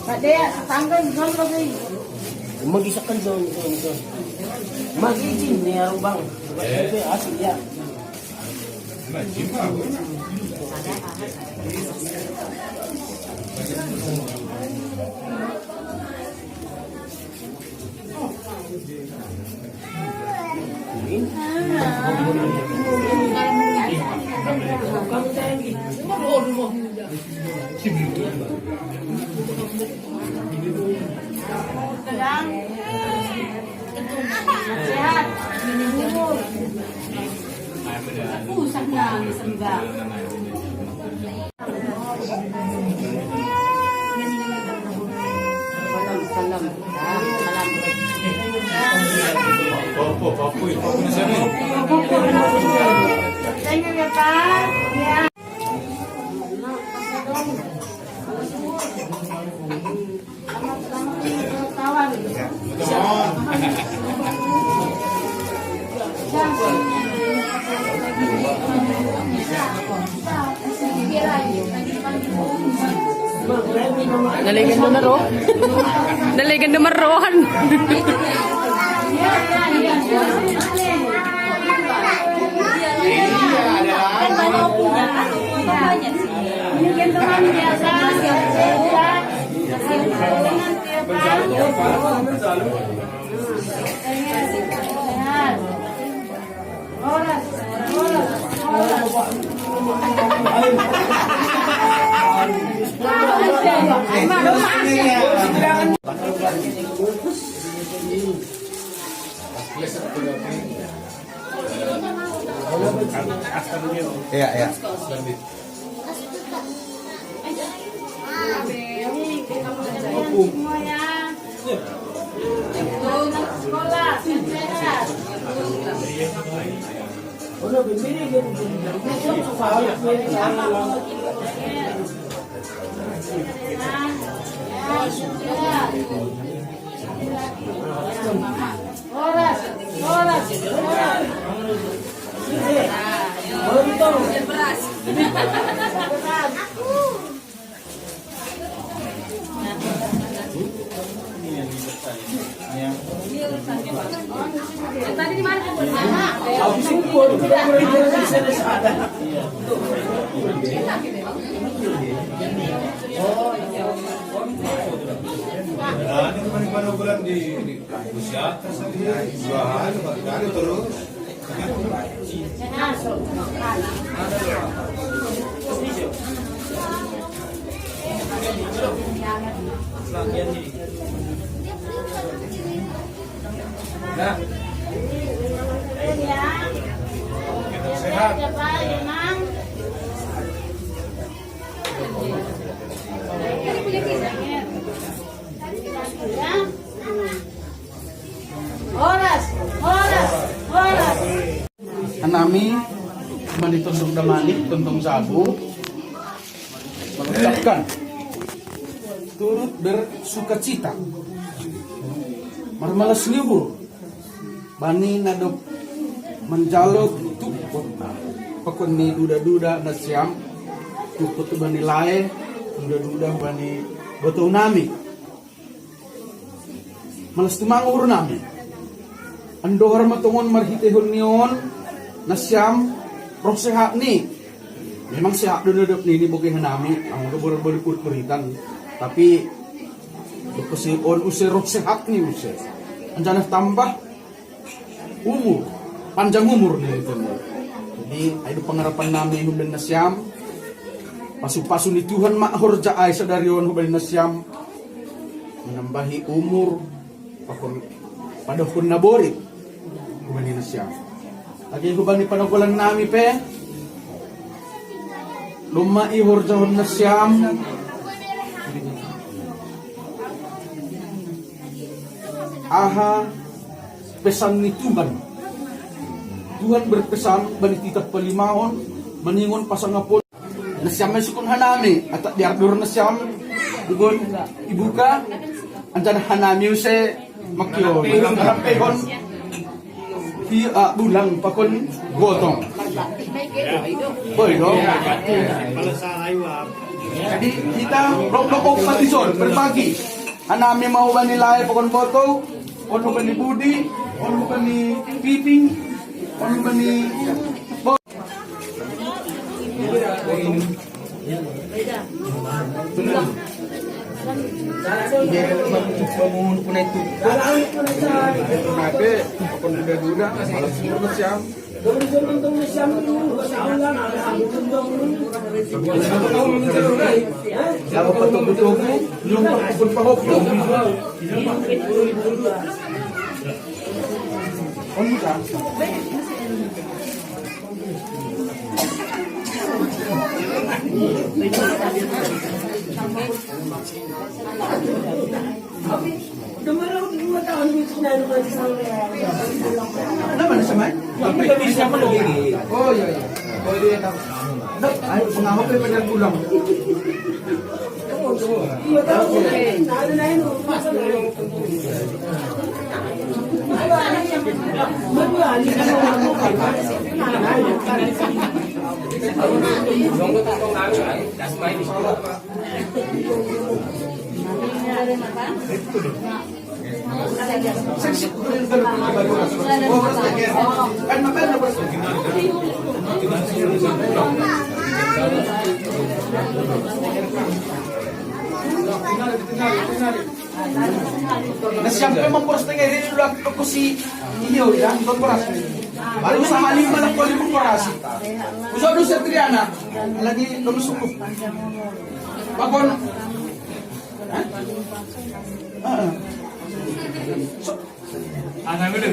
Speaker 6: Pak Dea, tanggal gol lagi.
Speaker 9: Mag-isakan doon. Mag-izin niya rin bang? Asli ya.
Speaker 6: Sehat, minum. Usap na, sembah. Salam.
Speaker 5: Papu na siya rin.
Speaker 6: Thank you, Pak. Ya.
Speaker 10: Naligando na ro. Naligando marohan.
Speaker 3: Iya.
Speaker 6: Tadi di mana?
Speaker 9: Habis itu tidak boleh sana.
Speaker 1: Ini kemarin bulan di Busyata saya jualan dari terus.
Speaker 5: Nah,
Speaker 6: Sehat ya Pak, ya Mang. Horas.
Speaker 8: Anami manitusok damani tuntong sabu mengucapkan turut bersukacita. Marmalas nibur bani nadop menjaluk tukut pakon ni duda-duda na siyam tukut bani lae duda-duda bani botong nami malas tumangur nami andohar matungon marhitehon nion na siyam roh sehat ni memang sehat duduk ni bukan nami ang boleh puritan tapi on usir roh sehat ni usir anjana tambah umur panjang umur nih itu. Jadi ada pengharapan nami huban nasyam pasu-pasu ni Tuhan makhor jaay sadarion huban nasyam menambahi umur pada kun naborit huban nasyam. Lagi huban ni panakulan nami pe lumai horjahon nasyam aha pesan ni Tuhan berpesan bani titap palimahon meningon pasangapon nasyam ay sukun hanami at diardur nasyam dugon ibuka anjan hanami use makyo harapehon bulang pakon gotong boy do jadi kita rokok patison berbagi hanami mau bani lae pakon foto ono bani budi ono bani piping ono bani bangun punai tu nabe pakon duda malas semua siam Lalu betul-betul nyumpah berpahok. Kenapa nih sama? Oh iya. Oh dia tahu. Ayo pengawal pada pulang. Iya tahu. Ada lain nah siapa memporos tengah ini dulu aku si iyo ya memporos baru sama lima lah kali memporos usah dulu Triana lagi kamu suku bakon anak bener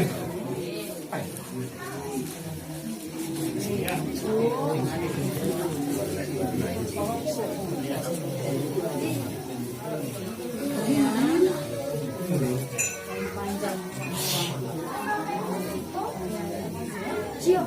Speaker 10: Ya.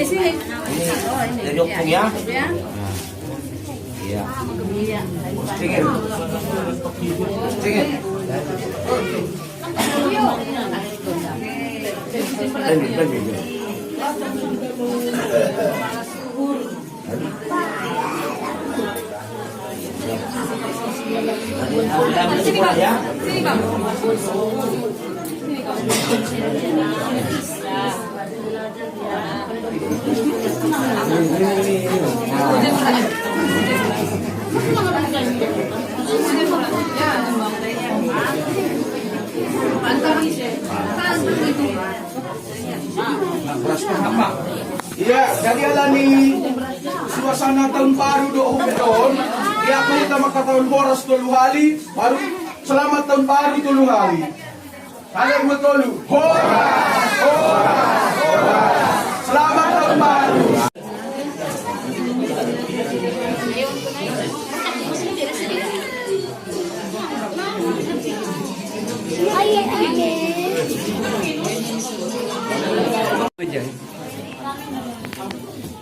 Speaker 10: Sini.
Speaker 2: Dari Jokpung ya? Iya. Cengit.
Speaker 6: Sini bang, sini bang.
Speaker 8: Iya, jadi alani suasana tahun baru do doon. Kaya kita makatahun boros tulu hali, baru selamat tahun baru tulu hali. Kalian mo tulu. Horas! Horas! Horas! Selamat tahun baru.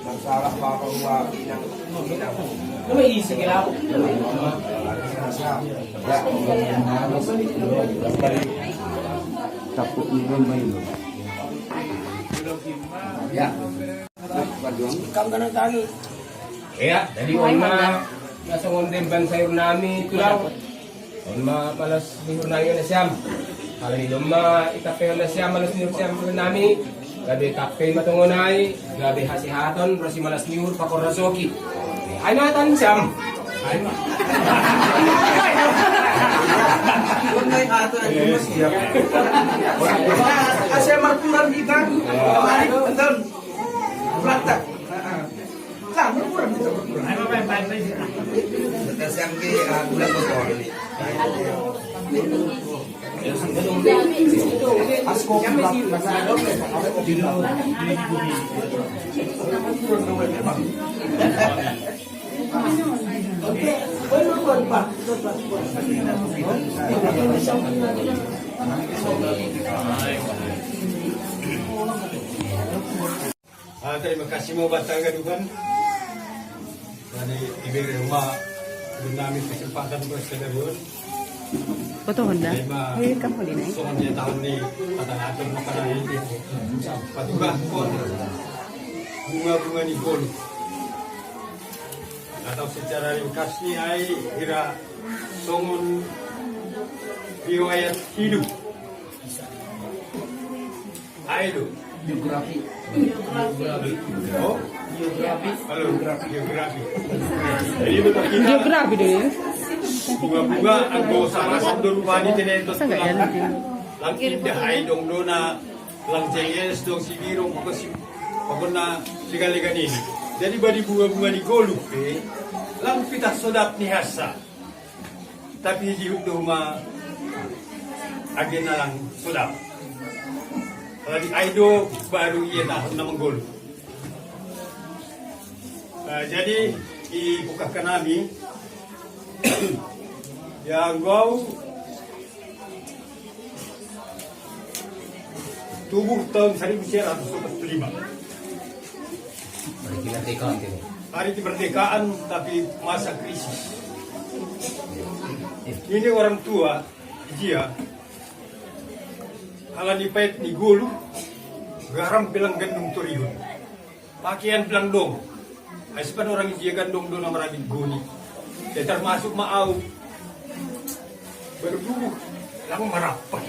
Speaker 8: Masalah bahwa takut ibon main. Ya.
Speaker 2: Ya, jadi nasa ngondem ban sayur nami itu daw. Malas lihur na yun na siyam. Kalau ni luma itape na siyam, malas lihur siyam nami. Gabi tape matungunay, gabi hasihaton, rasi malas lihur pakorasoki. Ay matan siyam. Ay ma.
Speaker 8: Asya marpuran kita. Mari betul. Praktek. Kan marpuran kita. Ay mapay. Kasi ang bulan motor. Asko
Speaker 1: terima kasih mau batang gaduhan dari ibig rumah namin kesempatan bersedarun.
Speaker 10: Betul Honda. Ayo kamu di naik.
Speaker 1: Soalnya tahun ini kata atur makanan ini patugah pun bunga-bunga ni gol atau secara ringkas ni ai kira songon riwayat hidup aido
Speaker 8: Biografi.
Speaker 1: Oh, biografi. Halo, biografi. Jadi betul kita
Speaker 10: Geografi deh.
Speaker 1: bunga-bunga anggo sama sabdo rupani tinentos
Speaker 10: Masa nggak ya nanti?
Speaker 1: lang indah ay dong do na lang jengels dong si birong kasi pagona liga-liga ini. Jadi badi bunga-bunga di goluk lang pitah sodap ni hasa. Tapi di do ma agen na lang sodap. Kalau di Aido baru ia tahun na menggol. Jadi ibukakan kami yang gau tubuh tahun 1945. Hari kemerdekaan tapi masa krisis. Ini orang tua dia halan dipait ni gulu garam bilang gandung turihun pakaian bilang dong aspan orang dia gandung do na maraming guni termasuk maau berbubuh lang marapan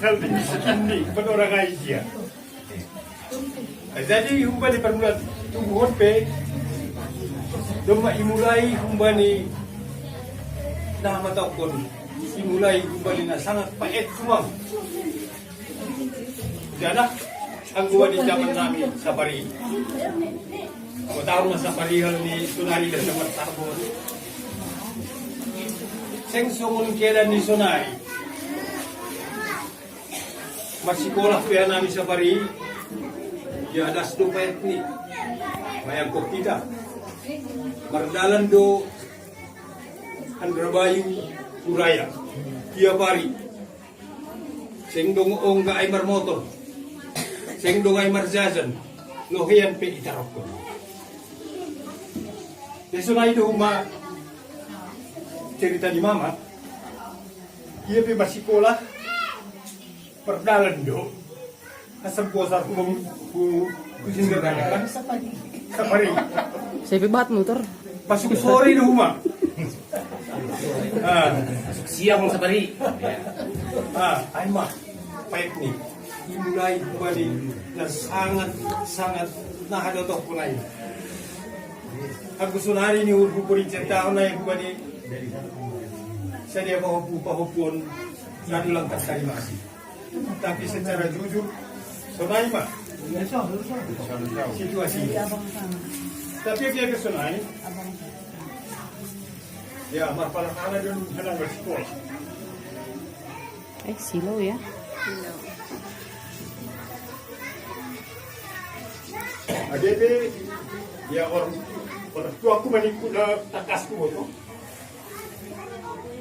Speaker 1: kalau segini pan orang Asia jadi humba di permulaan tumbuhan pe doma imulai humba ni nama tau kon imulai humba ni na sangat pait semua. Jadi, ang gua di zaman namin sa Pari. Kung tahu mas sa Pari hal ni Sunari dan sa Martarbon. Seng sungun kedan ni Sunari. Masikolah kuya namin sa Pari. Ya adas do payat ni. Mayang ko kita. Mardalan do Andrabayu Uraya. Kia Pari. Seng dong ga ay marmotor. Seng dong ay marzazan, lohian pe itarokon. Deso na ito cerita di mama. Ia pi masikola perdalan do. Asam bosar ku singgah sapari.
Speaker 10: Saya pi bat motor.
Speaker 1: Pasuk sore di rumah.
Speaker 2: Siang sa bari.
Speaker 1: Ay mah baik nih. Mulai kembali na sangat nahadotoh kulay. Ang gusto na rin yung hupurin sa tao na yung kembali sa dia pahupun lalo lang kasalimasi. Tapi secara jujur, sonay mah situasi. Tapi dia kesunay, ya marpalakana dun halang bersekolah.
Speaker 10: Silo ya.
Speaker 1: Adebe, ya orang tua aku menikut na takasku itu.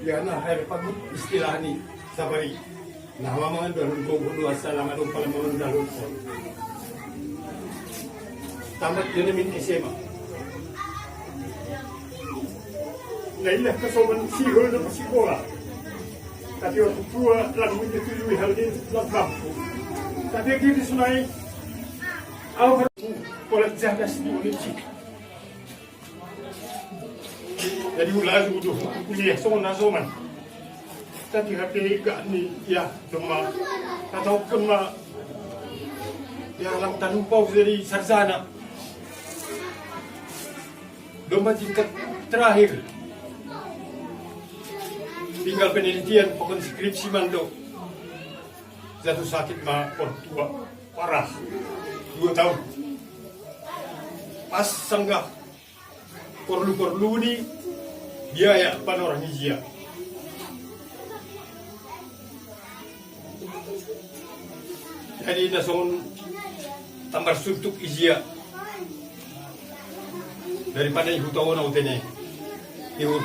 Speaker 1: Ya nah, hari pagi istilah ni sabari. Nah, mama dalam dua salam ada pala mama dalam. Tamat dia min SMA. Nailah kesoman sihol na sekolah. Tapi orang tua lalu menyetujui hal ini lengkap. Tapi dia disunai awal pola jaga sendiri. Jadi mulai udah kuliah soman. Tapi HP gak ni ya cuma ataupun mah ya lang tanumpaw dari sarjana. Domba tingkat terakhir. Tinggal penelitian pokok skripsi mando. Jatuh sakit mah ortua parah 2 tahun. Pas sanggah perlu ni biaya panorang hijia. Jadi nason tambah suntuk hijia daripada ibu tahu na utene. Ibu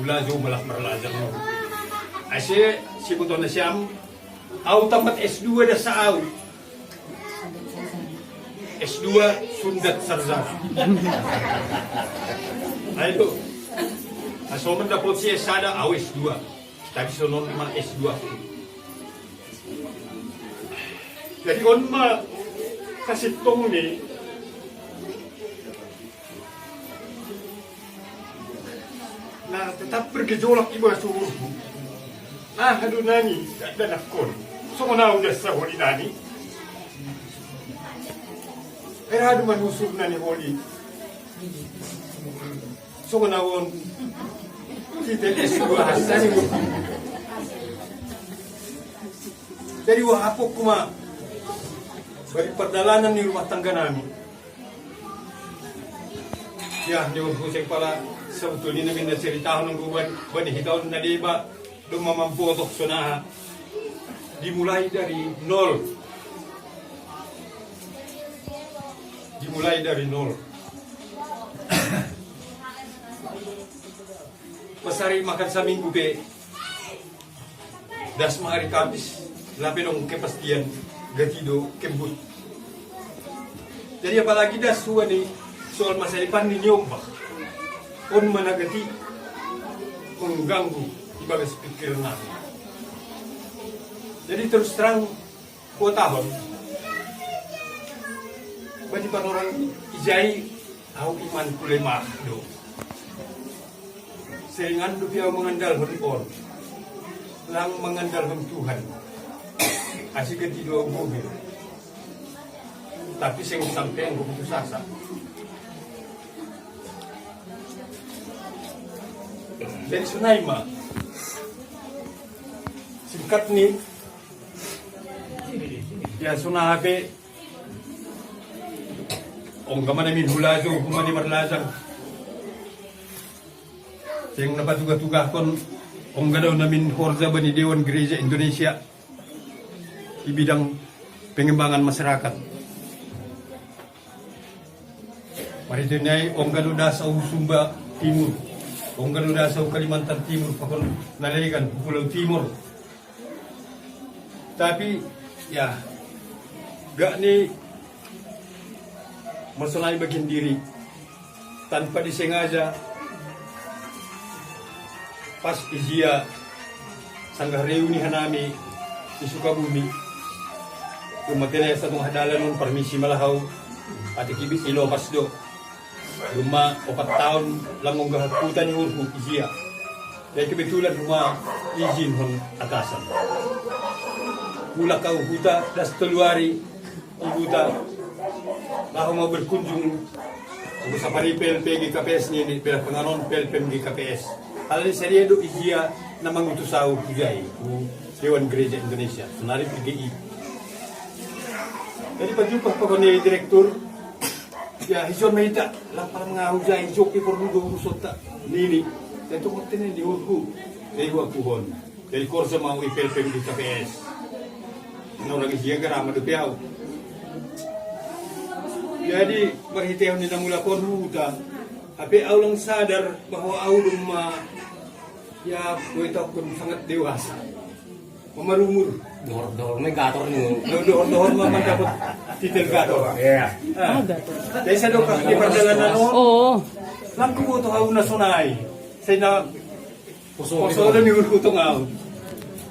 Speaker 1: ulazo malak marlajan mo. Asye si buto na siyam au tamat S2 da sa au. S2 sundat sarjana. Ayo. Asoman dapat si S1 au S2. Tapi sonon mah S2. Jadi on mah kasih tong ni nah tetap bergejolak ibu suruh. Aduh nani, ada nakon. So na udah sahuri nani. Adu manusuk nani holi. So na won kita S2 hasani. Jadi wah apa kuma bagi perjalanan di rumah tangga namin. Ya, di usik pala sebetulnya namin na ceritahan ng guban hitaw na diba lumamamputok sunaha. Dimulai dari nol. Pasari makan sa minggu be. Das mahari Kamis, lapi dong kepastian gatido kembut. Jadi apalagi das suwa ni soal masa depan ni nyomba. On managati mengganggu ibagas pikiran namin. Jadi terus terang 2 tahun bagi orang ijai au iman kulemah do. Seringan do dia mengandalkan on. Lang mengandalkan Tuhan. Asik ganti 2 mobil. Tapi sing sampai yang putus asa. Dan Sunaima singkat nih ya sunahabe gaman namin hulazo kumani marlazang sing napatugah-tugah kon daw namin Horza Bani Dewan Gereja Indonesia di bidang pengembangan masyarakat. Maritinay galuda sa Sumba Timur. Galuda sa Kalimantan Timur pakon nalaligan Pulau Timur. Tapi ya gak nih masalahnya bagian diri tanpa disengaja pas izia sanggah reuni hanami di Sukabumi. Kumatena sa tong hadalan nun permisi malahaw ati kibis ilopas do. Rumah 4 tahun langong gahakutan ni urku izia. Jadi kebetulan rumah izin hon atasan. Mula kau huta das teluari ibuta lahu mau berkunjung sa paripel PG KPS ni pela penganon PLPM KPS. Hal ini seria do izia na mangutusau kujai ku Dewan Gereja Indonesia senari PGI. Jadi pajumpa pa ni direktur ya hison mahita lapar ngahujai joki pordugo urusota nini tentu kontene di urku dari wakuhon dari korsa mau PLPM di KPS. Nau lagi siaga ramah depiau. Jadi berhitau ni namula korhuta. Tapi au lang sadar bahwa au rumah ya kita pun sangat dewasa. Memarumur.
Speaker 2: Dor negator ni.
Speaker 1: Dor mama dapat titel gator. Iya. Jadi saya dokter di perjalanan
Speaker 10: Oo.
Speaker 1: Langku mo to au na sunai. Saya na poso ni urku tongau.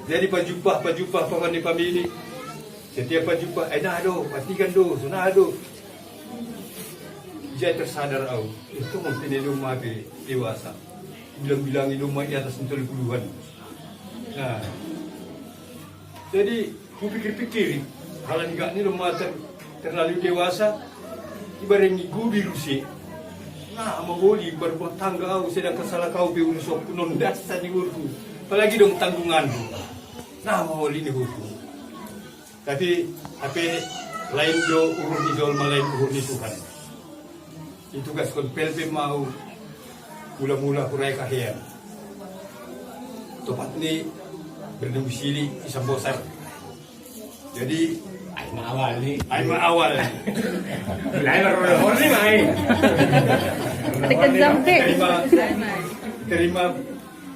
Speaker 1: Jadi pajupah paman ni pamili. Setiap jumpa, nado, patikan do, sunado. Jadi tersadar au, itu mungkin rumah ke dewasa. Bilang rumah di atas 70-an. Nah, jadi ku pikir-pikir, kalau enggak ni rumah terlalu dewasa, ibarat ni gudi rusi. Nah, amagoli berbuat tangga au, sedangkan salah kau be urusok non dasa ni urku. Apalagi dong tanggungan. Nah, amagoli ni urku. Tapi lain do urur di zol malain urur di Tuhan. Itu tugas kon PLPM mau mula-mula kurai kahian. Tepat ni berdomisili di Sambosar. Jadi ai awal. Lain baru ni mai.
Speaker 10: Tekan sampai.
Speaker 1: Terima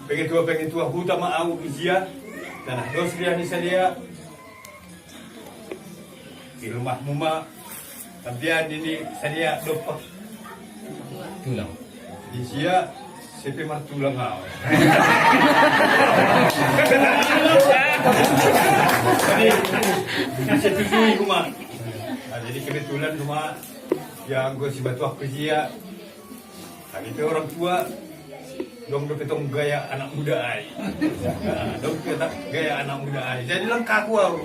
Speaker 1: pengen tua huta mau izia dan dos riani salia di rumah muma tampian ini saya dopak
Speaker 2: Tulang.
Speaker 1: di sia sepe martulang ngau. Jadi saya tujui rumah. Jadi kebetulan rumah yang gue si batuah ke sia. Kami itu orang tua dong ketong gaya anak muda ai. Dong gaya anak muda ai. Jadi lengkap aku.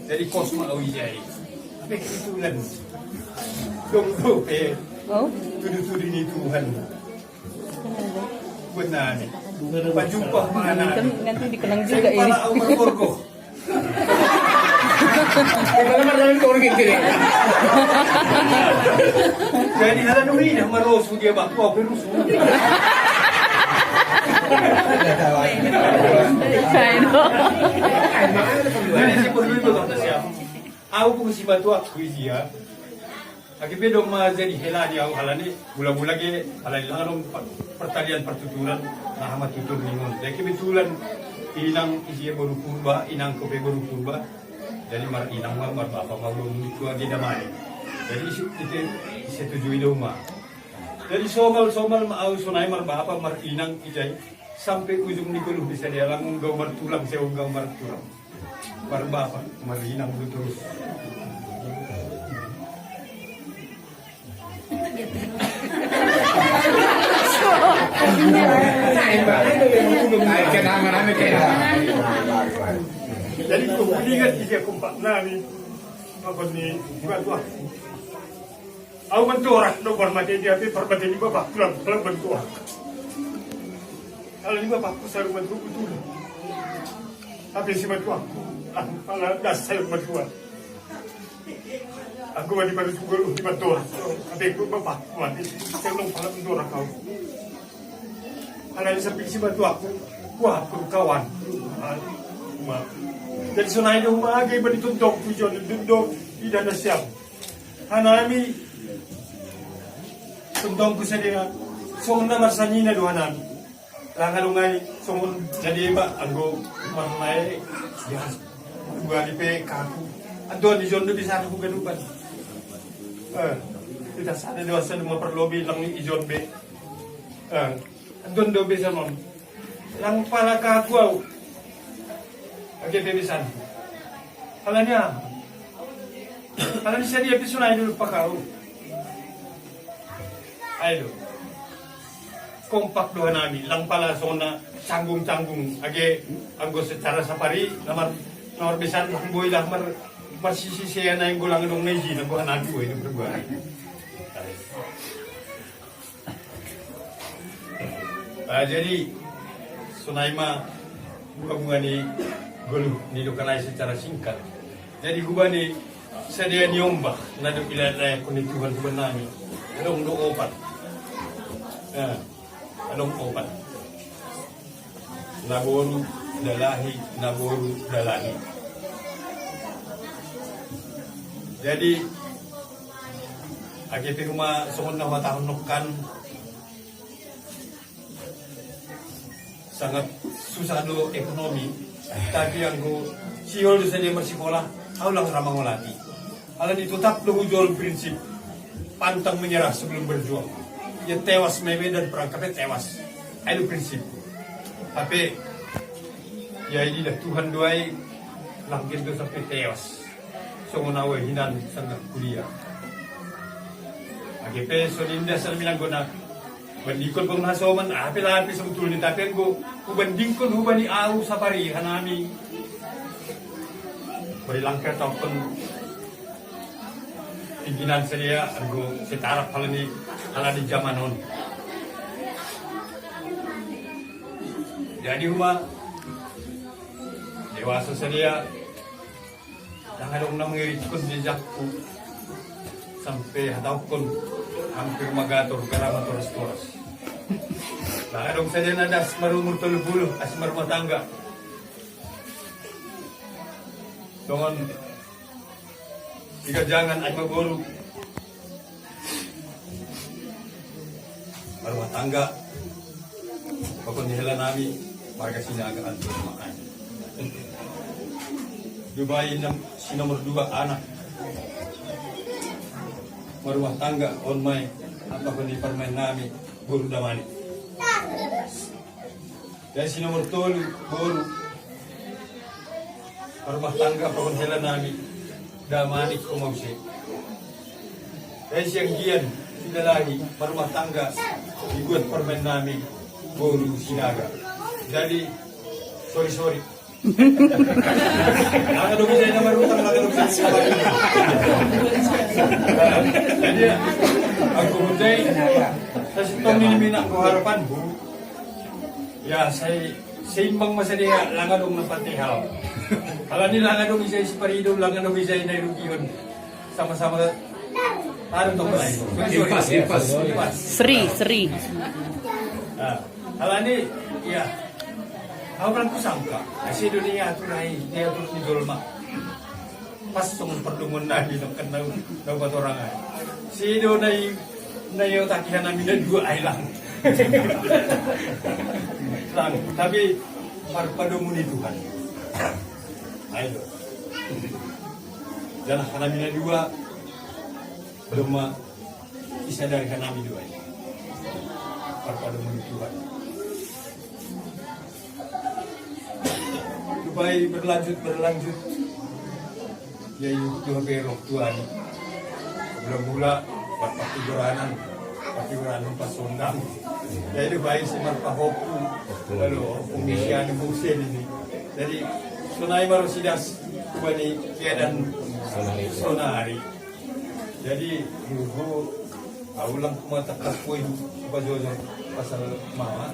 Speaker 1: Jadi kosma awijai. Tapi kebetulan dong
Speaker 10: Oh.
Speaker 1: tuduh ni Tuhan. Benar ni. Berjumpa mana?
Speaker 10: Nanti dikenang juga ini.
Speaker 1: Para Umar Borgo. Jadi ada nuri dah marosu dia bak kau perusu. Jadi si perlu itu kata siapa? Aku pun si batu aku dia. Akibat dong jadi helani aku halani mula-mula ke halani langan pertalian pertuturan nah amat tutur ningon. Jadi kebetulan inang isi baru purba, inang kopi baru purba. Jadi mar inang mar bapak mau itu lagi damai. Jadi itu setujui doma. Jadi somal mau sunai mar bapak mar inang ijai sampai ujung nikuluh bisa dia langung gambar tulang saya gambar tulang. Mar bapak mar inang terus. Jadi kemudian dia kumpak nani apa ni batu aku. Aku menturak nomor mati dia tapi perbanding di bapak pulang bentuak. Kalau di bapak aku saya bentuk betul. Tapi si batu aku, kalau dah saya bentuak. Aku mati pada sungguh di bentuak. Tapi aku bapak mati saya belum pernah bentuak kau. Kalau di samping si batu aku, wah kawan. Jadi sunai do magi beri tuntok pujon duduk di dana siap. Hanami tuntok ku sedia. Songon na marsanyina do hanami. Rangalungai songon jadi ba anggo marmai ya dua di kaku. Ando di jondo di sana ku gadupan. Kita sana dewasa mau perlobi lang ijon be. Andon do be sanon. lang pala kagwaw. Agi bebisan. Halanya siya dia pisunay dulu pakau. Ayo. Kompak doa nami, lang pala sona canggung-canggung. Agi anggo secara sapari namar bisan boy lah marsisisiyan na yung gulang nung neji na buhan nabi boy nung berbuah. Jadi Sunaima bunga ni gulu nilukanay secara singkat. Jadi gua ni sedia niombah nado ilalay kunituhan kuban nami. Anong opat. Anong opat. Naboru dalahi. Jadi AGP huma sungon na matahon nukan sangat susah do ekonomi, tapi yang go siol do saja bersikolah, aulang ramang ulati. Alan itu tetap jual prinsip pantang menyerah sebelum berjuang. Ya tewas meme dan perangkapnya tewas. Itu prinsip. Tapi ya ini dah Tuhan doai langkir do sampai tewas. Songonawe hinan sangat kuliah. AGP soninda sa bilang guna bandingkon pang nasoman api sebetulnya tapi ko bandingkon hubani au sapari hanami berilangka taupun pimpinan sedia argo setara halani zamanon. Jadi huma dewasa sedia jangan dong mengiritkan jejakku sampai hataupun hampir magator karamator restoras. Nah, dong saja nada asmarumur 30 asmar rumah tangga. Dongon jika jangan ay magoru rumah tangga bakon nihila nami marga sinagaan makan. Dubai si nomor 2 anak rumah tangga on my apa pun di permain nami guru damani. Dan si nomor 3 guru rumah tangga pun hela nami damani komausi. Dan si yang gian tidak lagi rumah tangga dibuat permain nami guru sinaga. Jadi sorry. Ang ano bisa na marutang lang sa sabay. Jadi aku budai sa sitong nilimina ko harapan bu. Ya saya seimbang masa dia langadong ng patihal. Kalau ni langadong isa si Parido langadong isa na rugiyon sama-sama taruh tong lain.
Speaker 10: Sri.
Speaker 1: Kalau ni ya aku kan kusangka, si dunia tu naik, dia terus di dolma. Pas sungguh perlumun nabi nak kenal dapat orang ay. Si do naik takihan namin na 2 ay lang. Lang, tapi parpadumun itu kan. Ayo. Jangan kami na 2 belum isa dari kami 2 ay. Parpadumun itu kan. Dubai berlanjut ya itu berok tuan mula-mula patiguran pas sondang ya Dubai si marpahopu lalu pengisian buksen ini jadi sunai marusidas bani keadaan sonari jadi dulu aulang kumata kapoy bajojo pasal mama.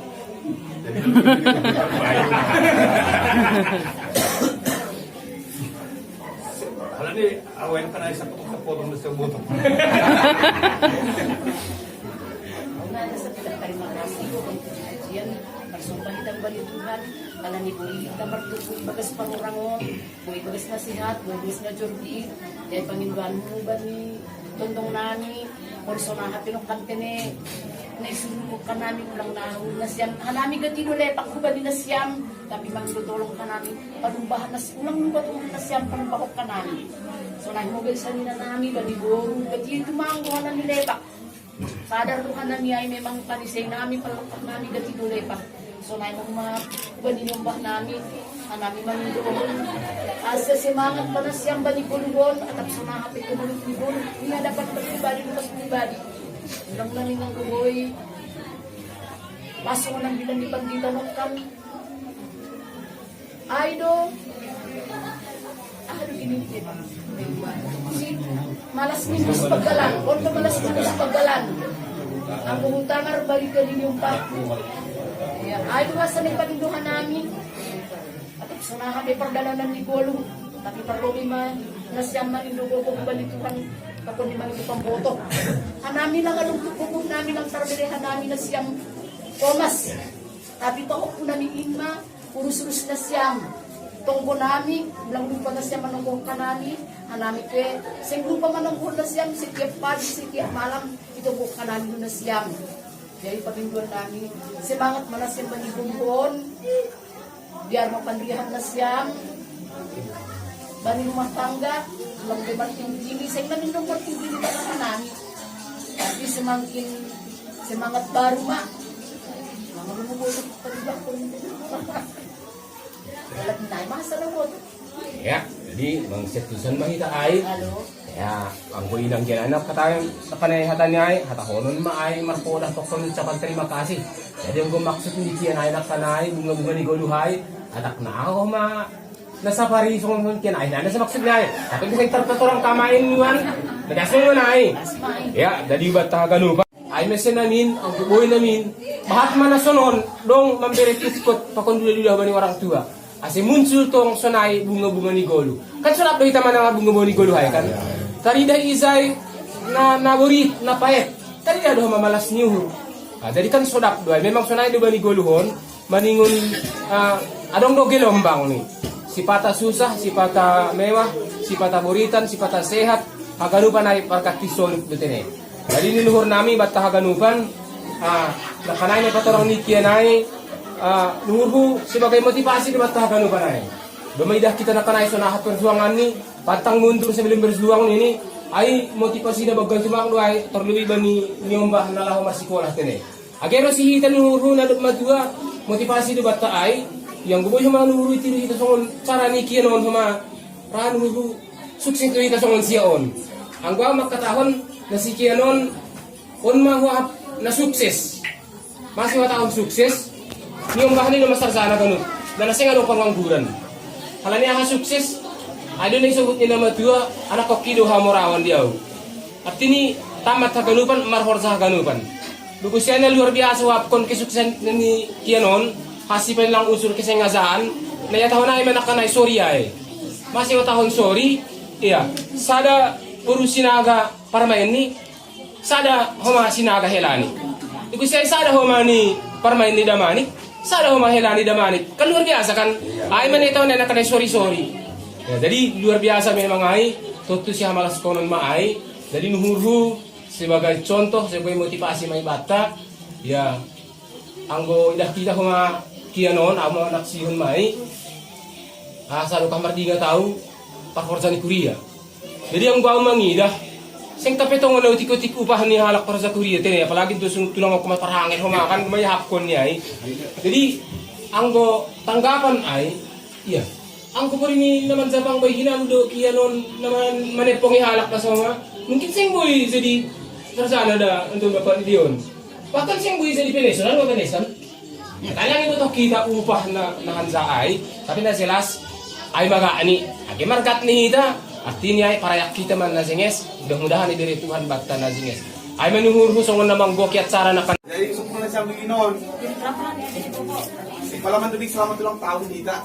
Speaker 1: Jadi kalau ni awen panay sa potong sa botong.
Speaker 6: Terima kasih untuk kajian persumpah kita kembali Tuhan. Kalau ni boleh kita bertutur bagas pangurangon, boleh bagas nasihat, boleh bagas ngajurdi, dari panginduanmu bani tontong nani, persona hati nung kantene. Naisuruh ka namin ulang nahul na siyam. Hanami gati nule, pakubali na siyam. Tapi magtutulong ka namin. Panumbahan na siyam. Ulang nubatulong na siyam, panumbahok ka namin. So nahimugay sa nila namin, baligoro. Gati tumanggo ka na nilepak. Sadar doon ka namin ay memang panisay namin, palakpak namin gati nule pa. sunay mo baninyumbah namin, namin manindong. Asa semangat pa na siyang banikulugon, at ang sunahapit ko manikulugon, hindi na dapat mag-ibadi, lupas-ibadi. Ulang namin ang guboy, pasok ko ng bilang ni Pagditanok kami. Aido, ginitip. Si malas minggu sa paggalan, onto malas minggu sa paggalan. Ang pumuntangar, balik ka din yung papo. Aido nga sa nagpaninduhan namin. At sunahan may pardalanan ni Golo. Tapi parlomi man, nasyang manindugo kong balituhan kapag ni mga itong boto. Hanami lang alungkukukuk namin ang tarbirehan namin na siyang Thomas. Tapi pa ko na ni Inma, urus-urus na siyang tungko namin, lang lupa na siya manungkong ka namin, hanami ke, sing lupa manungkong na siyang, sikiap pagi, sikiap malam, itungko ka namin na siyang. Jadi pabinduan namin, semangat manas siyang manibungkon, biar mapandrihan na siyang, bani rumah tangga, lang di marting-dili, sing nanindong marting-dili na namin. Tapi semangat baru mak,
Speaker 2: ya, jadi mangsetusan mahita ay. Ya, ang kuinang gilanap katayang sa panayhatan niya ay hatahonon maay marpoda tokon sa terima kasih. Jadi ang gumaksud ni kian ay nakanay bunga-bunga ni Goluhay atak na ako nasa parisong kian ay nasa maksud niya ay. Tapi kasi terpetorang kamain niyan. Nagasun mo na ay. Ya, jadi bata ganupa. Ay mesen namin, ang bubuhay namin, bahat man na sonon, dong mamberekiskot pakondula-dula ba ni orang tua. Asi muncul tong sonay bunga-bunga ni Golu. Kan sunap doy taman nga bunga-bunga ni Golu hay kan. Tarida izay na naborit na paet. Tarida do mamalas niyo. Jadi kan sodap doy. Memang sonay do ba ni Goluhon maningon adong do gelombang ni. Sipata susah, sipata mewah, sipata boritan, sipata sehat, haganupan ay parkatisol betene. Jadi niluhur nami batta haganupan nakanay na patorang ni kianay luhurhu sebagai motivasi di batta haganupan ay. Dumaidah kita nakanay sonahat perjuangan ni pantang mundur sebelum berjuang ini ay motivasi na bagang tumak ay terlebih bani niombah nalahu masikolah tene. Agero si hitan luhurhu na madua motivasi di batta ay yang guboy huma luhurhu itiru hita songon cara ni kianon huma ran luhurhu sukses tu hita songon siaon. Ang gua makatahon na si kianon mahuap na sukses. Masih tahun sukses. Niombah ni na masarsana ganun. Na nasing anong pangangguran. Halani aha sukses. Ado na isubot ni nama dua anak kokido hamorawan diaw. At ini tamat haganupan marhor sa haganupan. Lugus siya na luar biasa wapkon kesuksesan ni kianon hasipan lang unsur kesengazaan na yataw na ay manakanay sorry ay. Masih tahun sorry. Iya, sada puru sinaga parmain ni sada homa sinaga helani. Lugus siya sada homa ni parmain ni damani. Sada homa helani damani. Kan luar biasa kan. Ay man itaw na nakanay sorry. Ya, jadi luar biasa memang ay tutu siya malas konon maay. Jadi nuhurhu sebagai contoh sebagai motivasi may bata. Ya, anggo idah kita homa kianon amo anak sihon maay. Asal kamar 3 tahu pakorsa ni Korea. Jadi ang gua mangidah sing tapetong na utik-utik upahan ni halak para sa Korea tene apalagi doon tulang ako maparhangin humakan may hapkon niya ay. Jadi anggo tanggapan ay iya. Ang kupurin naman sa pangbay ginando kianon naman manepong ihalak na sa mga mungkin sing boy jadi tersana da untuk dapat diyon. Bahkan sing boy jadi penesan ano penesan? Kailangan ito kita upah na hansa ay tapi na jelas ay magaani. Agi markat ni kita artinya ay parayak kita man na singes. Mudah-mudahan iberi Tuhan bakta na singes. Ay manuhurhu songon namang gokiat cara na kan.
Speaker 3: Jadi sukmo na siya Panginoon. Palaman tubig selamat ulang tahun kita.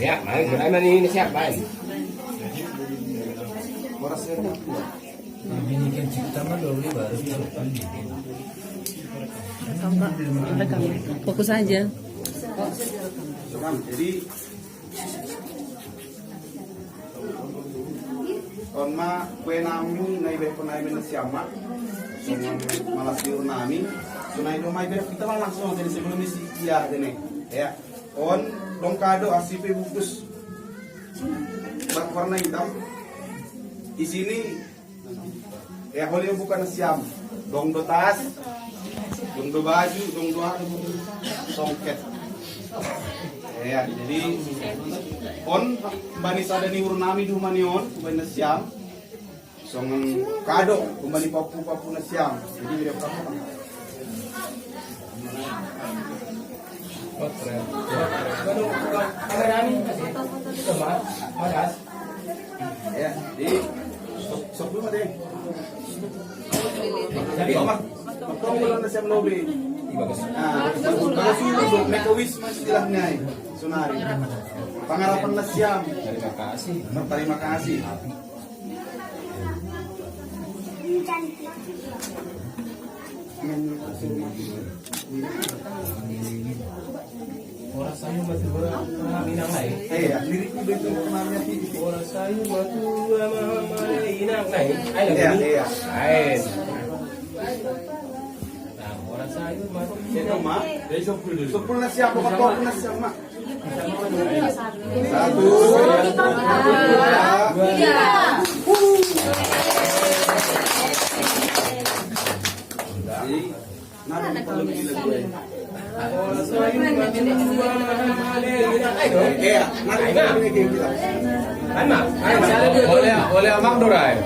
Speaker 2: Ya, ay man siya baik.
Speaker 3: Oras na.
Speaker 8: Binigyan kita maluli baru
Speaker 10: Rekam. Fokus aja.
Speaker 3: Jadi ma kue nami na ibe ko na ibe na siyama. So malas diur nami. So na ilo may ibe kita lang langsung dari sebelum isi iya dene. Ya. On dongkado asipe bungkus warna hitam. Di sini ya holi bukan siam. Dong do tas, dong do baju, dong do songket. Ya, jadi on bani sadani urnami du manion kubay na siyam. Songon kado kumbali papu na siyam. Jadi video apa? Ya, di sok dulu deh. Jadi Omar, kalau na siyam lobby. Nah, bagus, make a wish mas istilahnya, sunari. Pangarapan na siyam. Terima kasih.
Speaker 2: Orang saya matu minang lain.
Speaker 3: Lirik ko dito namanya TV.
Speaker 2: Orang saya matu minang lain.
Speaker 3: Iya.
Speaker 2: Lain. Nah, orang saya matu.
Speaker 3: Ito ma, sopul na siya, pumapok na siya ma. Satu, dua, tiga. Nanti kalau gila gue.
Speaker 2: Oleh Amang Dorai.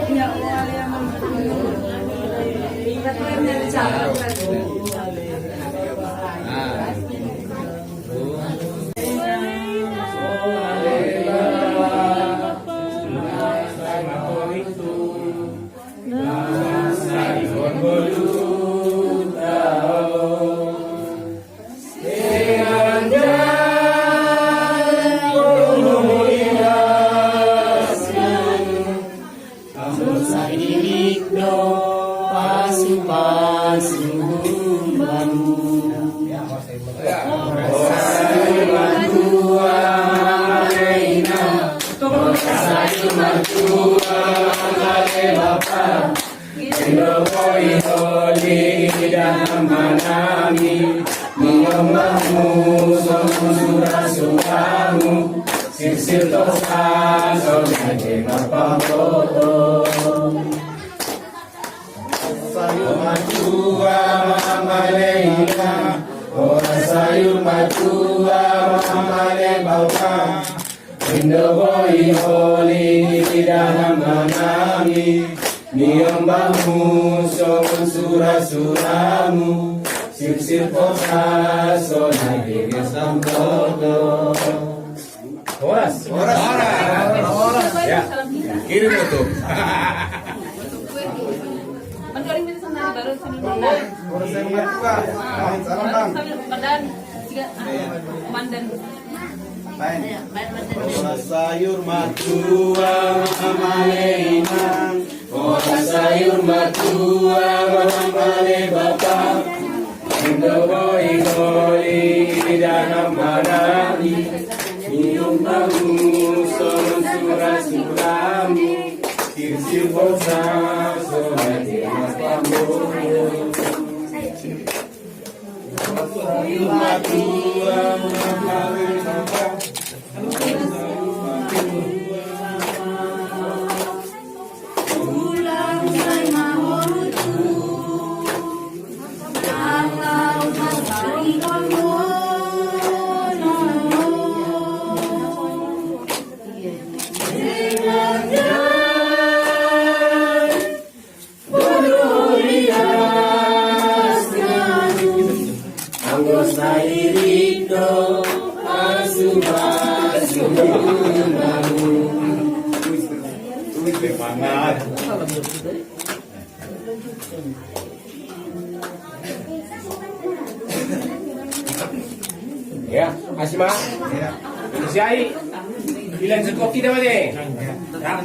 Speaker 2: Ya, kirim itu.
Speaker 3: Sayur matua mamaleinang, sayur matua mamale bapak, indogoi goli dalam manami, minum bagus surah-suramu, sir bosa sonati mapamu. Sayur matua mamale bapak.
Speaker 2: Ya, Asma. Siai. Bilang sekop kita mati.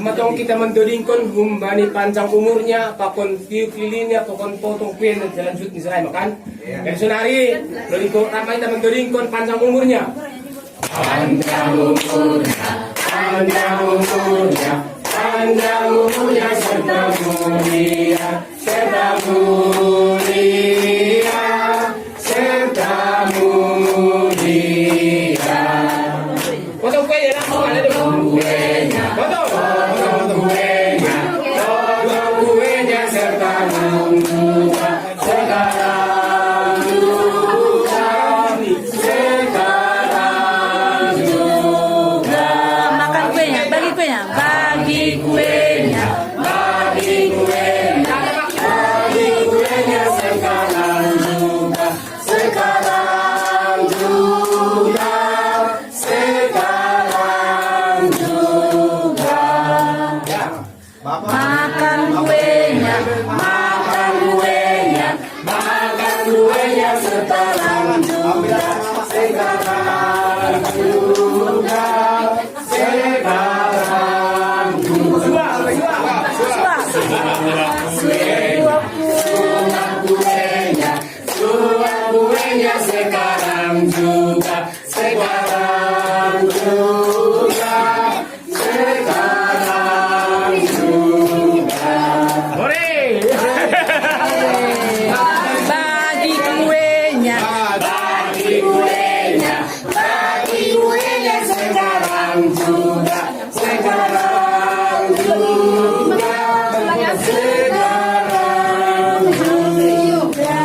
Speaker 2: Matong kita mendodingkon gumbani panjang umurnya, pakon tiup lilinnya, pakon potong kuen dan jalan sud misalnya makan. Dan sunari, lalu ramai kita mendodingkon panjang umurnya. Panjang umurnya, panjang umurnya, panjang umurnya serta mulia, serta mulia, serta mulia. Potong kuenya, potong kuenya, potong kuenya, potong kuenya serta mulia, serta mulia,
Speaker 10: Bagi kuenya. Bagi kuenya. Bagi kuenya sekarang juga. Sekarang juga. Sekarang juga.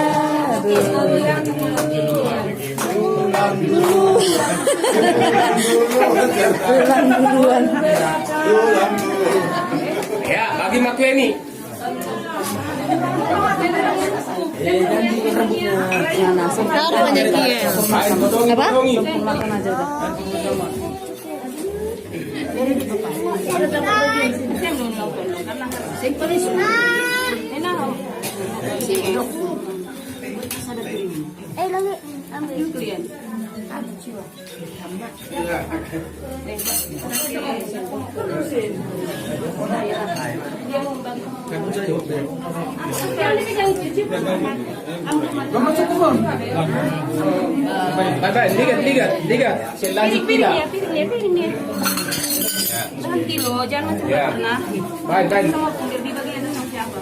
Speaker 10: Ulang duluan.
Speaker 2: Ya, bagi Mak Weni.
Speaker 10: Taruh banyak dia. Apa?
Speaker 2: Bye-bye, ligat. Selanjut kita.
Speaker 6: Berhenti loh, jangan macam
Speaker 2: Ya.
Speaker 6: pernah.
Speaker 2: Bye.
Speaker 6: Sama pinggir di bagian itu sama siapa?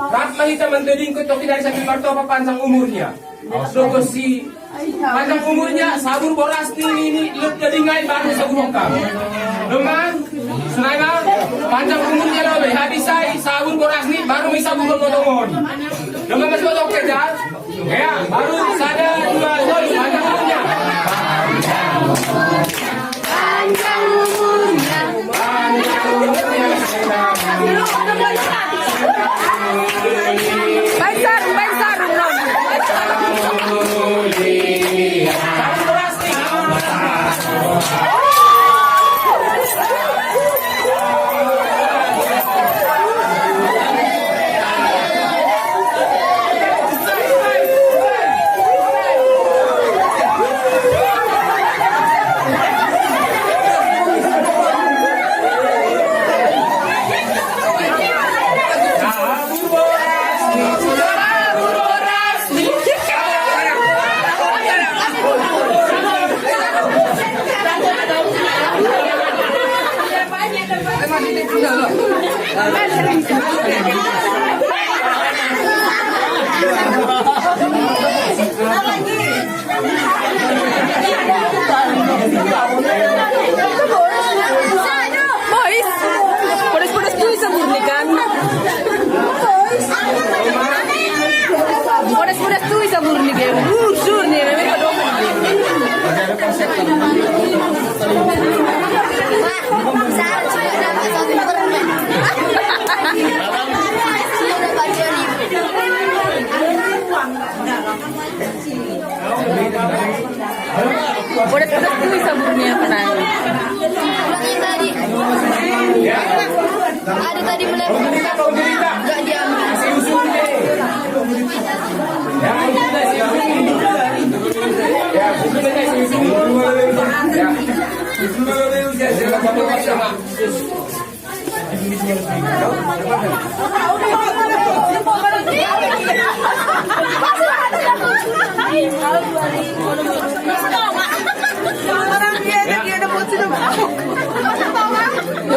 Speaker 2: Rat mahita mendeding ko toki dari sakit marto apa panjang umurnya. So si panjang umurnya sabur boras ini lut dedingai baru sabur hongkang. Teman, sunainya panjang umurnya lobe habis saya sabur boras nih baru bisa sabur motomon. Dengan masih botok kerja, ya baru sada 2 tahun panjang umurnya.
Speaker 10: Panjang umurnya. Baik sarung non. Polis tuh bisa murni kan? Polis tuh bisa murni kan? Sur nih, memang Polis tuh bisa murni apa nanti? Ada tadi melempar nggak diambil.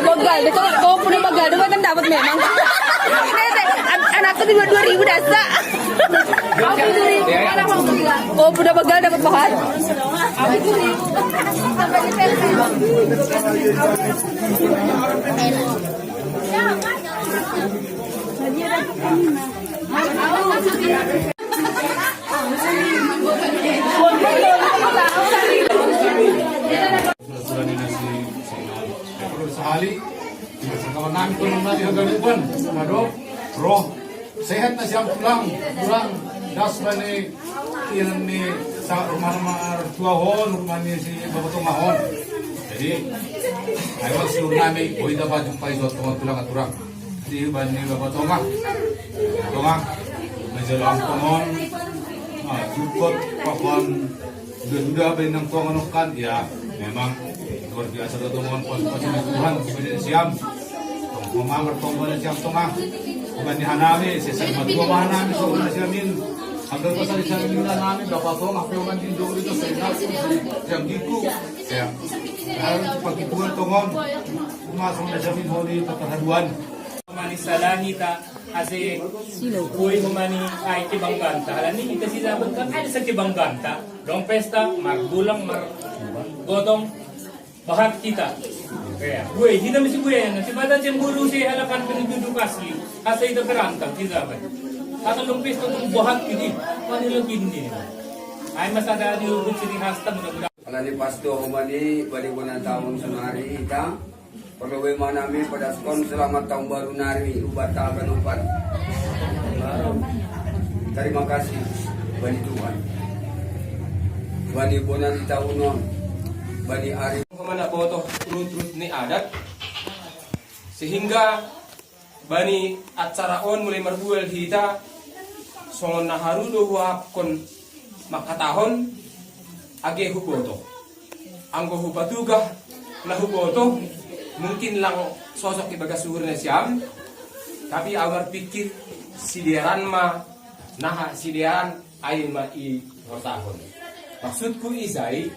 Speaker 10: Bagal, kalau punya bagal, dia kan dapat memang. Anakku juga 2000 dasa. Kalau punya bagal dapat bahan.
Speaker 5: Sehari kawan namin ko nung natin hanggang iban roh sehat na siyang pulang das ba ni iyan ni sa rumah tuahon rumah ni si Babatong Mahon jadi Ay magsiyon namin, boy dapat yung paisot tungkol tulang at turang. Di ba ni Bapak Tonga? Tonga, medyo lang tongon. Jukot, pakon, sudah ba ng tonga nukan? Ya, memang luar biasa na tongon pas Tuhan, kemudian siam. Mamamar tonga na siam tonga. Bukan di hanami, sesar madua mahanami so na siamin. Hanggang pa sa isang nila namin, Bapak Tonga, pero man din doon dito sa inasi, siyang giku. Kaya, ayaw pagkipuan tongon, pumasok na siamin huli pagkakaduan.
Speaker 11: Mani salahita kasi buhay mo mani ay Kibangganta. Alam ni kita sila kan ay sa Kibangganta. Dong pesta margulang gotong bahat kita. Kaya buhay kita mesti buhay na si pada cemburu si halakan penduduk asli. Asa itu kerangkang kita ba. Atau dong pesta ng bahat kini. Manila kini. Ay masada di ubud sini hasta mudah-mudahan.
Speaker 12: Alam ni Pasto mani balik mo na taon sa hari ita. Pagawin mo namin padaskon selamat tahun baru nari ubat tagan upan. Terima kasih bani Tuhan. Bani bonan di tahunon. Bani ari
Speaker 2: Kemana botoh turut-turut ni adat sehingga bani atsaraon mulai marbuel hita songon naharudo kon makatahon age huboto. Anggo hubatuga na huboto mungkin lang sosok ibaga suhur na siyam tapi awar pikir sideran ma naha sideran ay ma i hortahon maksudku isay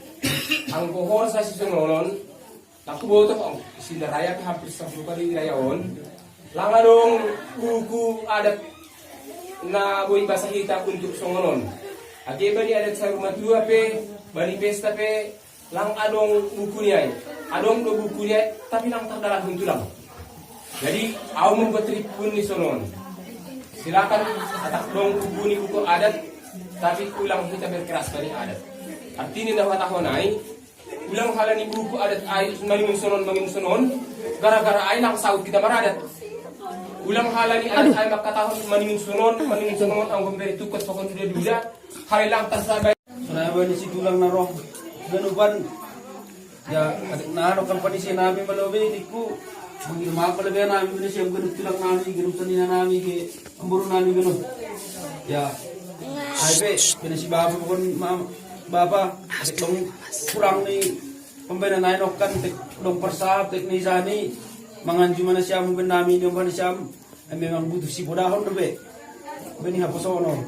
Speaker 2: ang kohor sa sisungonon nakuboto ang sidaraya hampir 10 kali dirayaon lang adong buku adat na buhay basahita untuk songonon agi bani adat sa rumah tua pe bani pesta pe lang adong buku niya adong do buku niya tapi lang terdalam huntu lang jadi aku membuat tripun ni sonon silakan atak dong buku ni buku adat tapi ulang kita berkeras bani adat artinya dah tahunai ulang halani buku adat ay mangin sonon gara-gara ay lang saud kita maradat ulang halani adat ay makatahon mangin sonon ang gomberi tukot pokon duda hay lang tasabay
Speaker 8: Sunayawan ni si tulang na roh. Ganuban. Ya, adik na kan panisi namin malawi iku. Ang lumapalabi namin ni siya ganun tulang namin, ganun sanina namin ke amburo namin ganun. Ya. Ay be, pinasi baba ko baba, adik long kurang ni pambena nain kan tek long persahap tek ni zani manganju mana siya mo namin yung mana siya ay memang butuh si bodahon be. Beni haposono.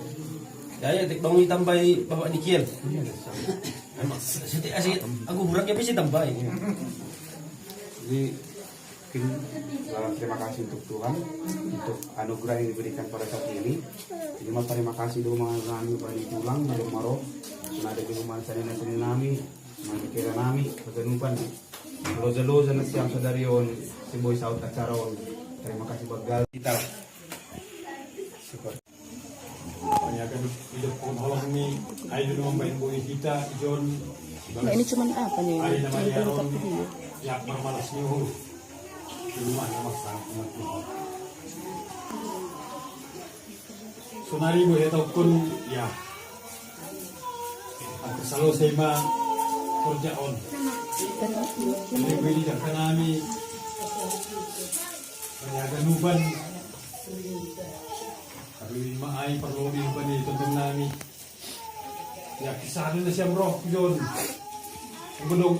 Speaker 8: Ya, tek dong itambay bapak Nikiel. Asik, aku buraknya bisa tambah.
Speaker 3: Jadi terima kasih untuk Tuhan untuk anugerah yang diberikan pada saat ini. Terima kasih dulu mengalami bani tulang lalu maro ada di rumah sana nami kira nami paganupan loza-loza na siyang sadarion si boy saud acaron. Terima kasih bagal kita.
Speaker 1: Akan hidup pengolong ini ayo membain boy kita John
Speaker 10: Nah, ini cuman apa nih?
Speaker 1: Ay namanya ron yak marmalas niyo di rumah nama sang sunari mo ito kun ya ang kasalo sa ima korjaon ini beli dak kanami panyaganuban Kaluin maay paglobi pa ni tuntun nami. Ya kisado na siya bro, yun. Ang bulong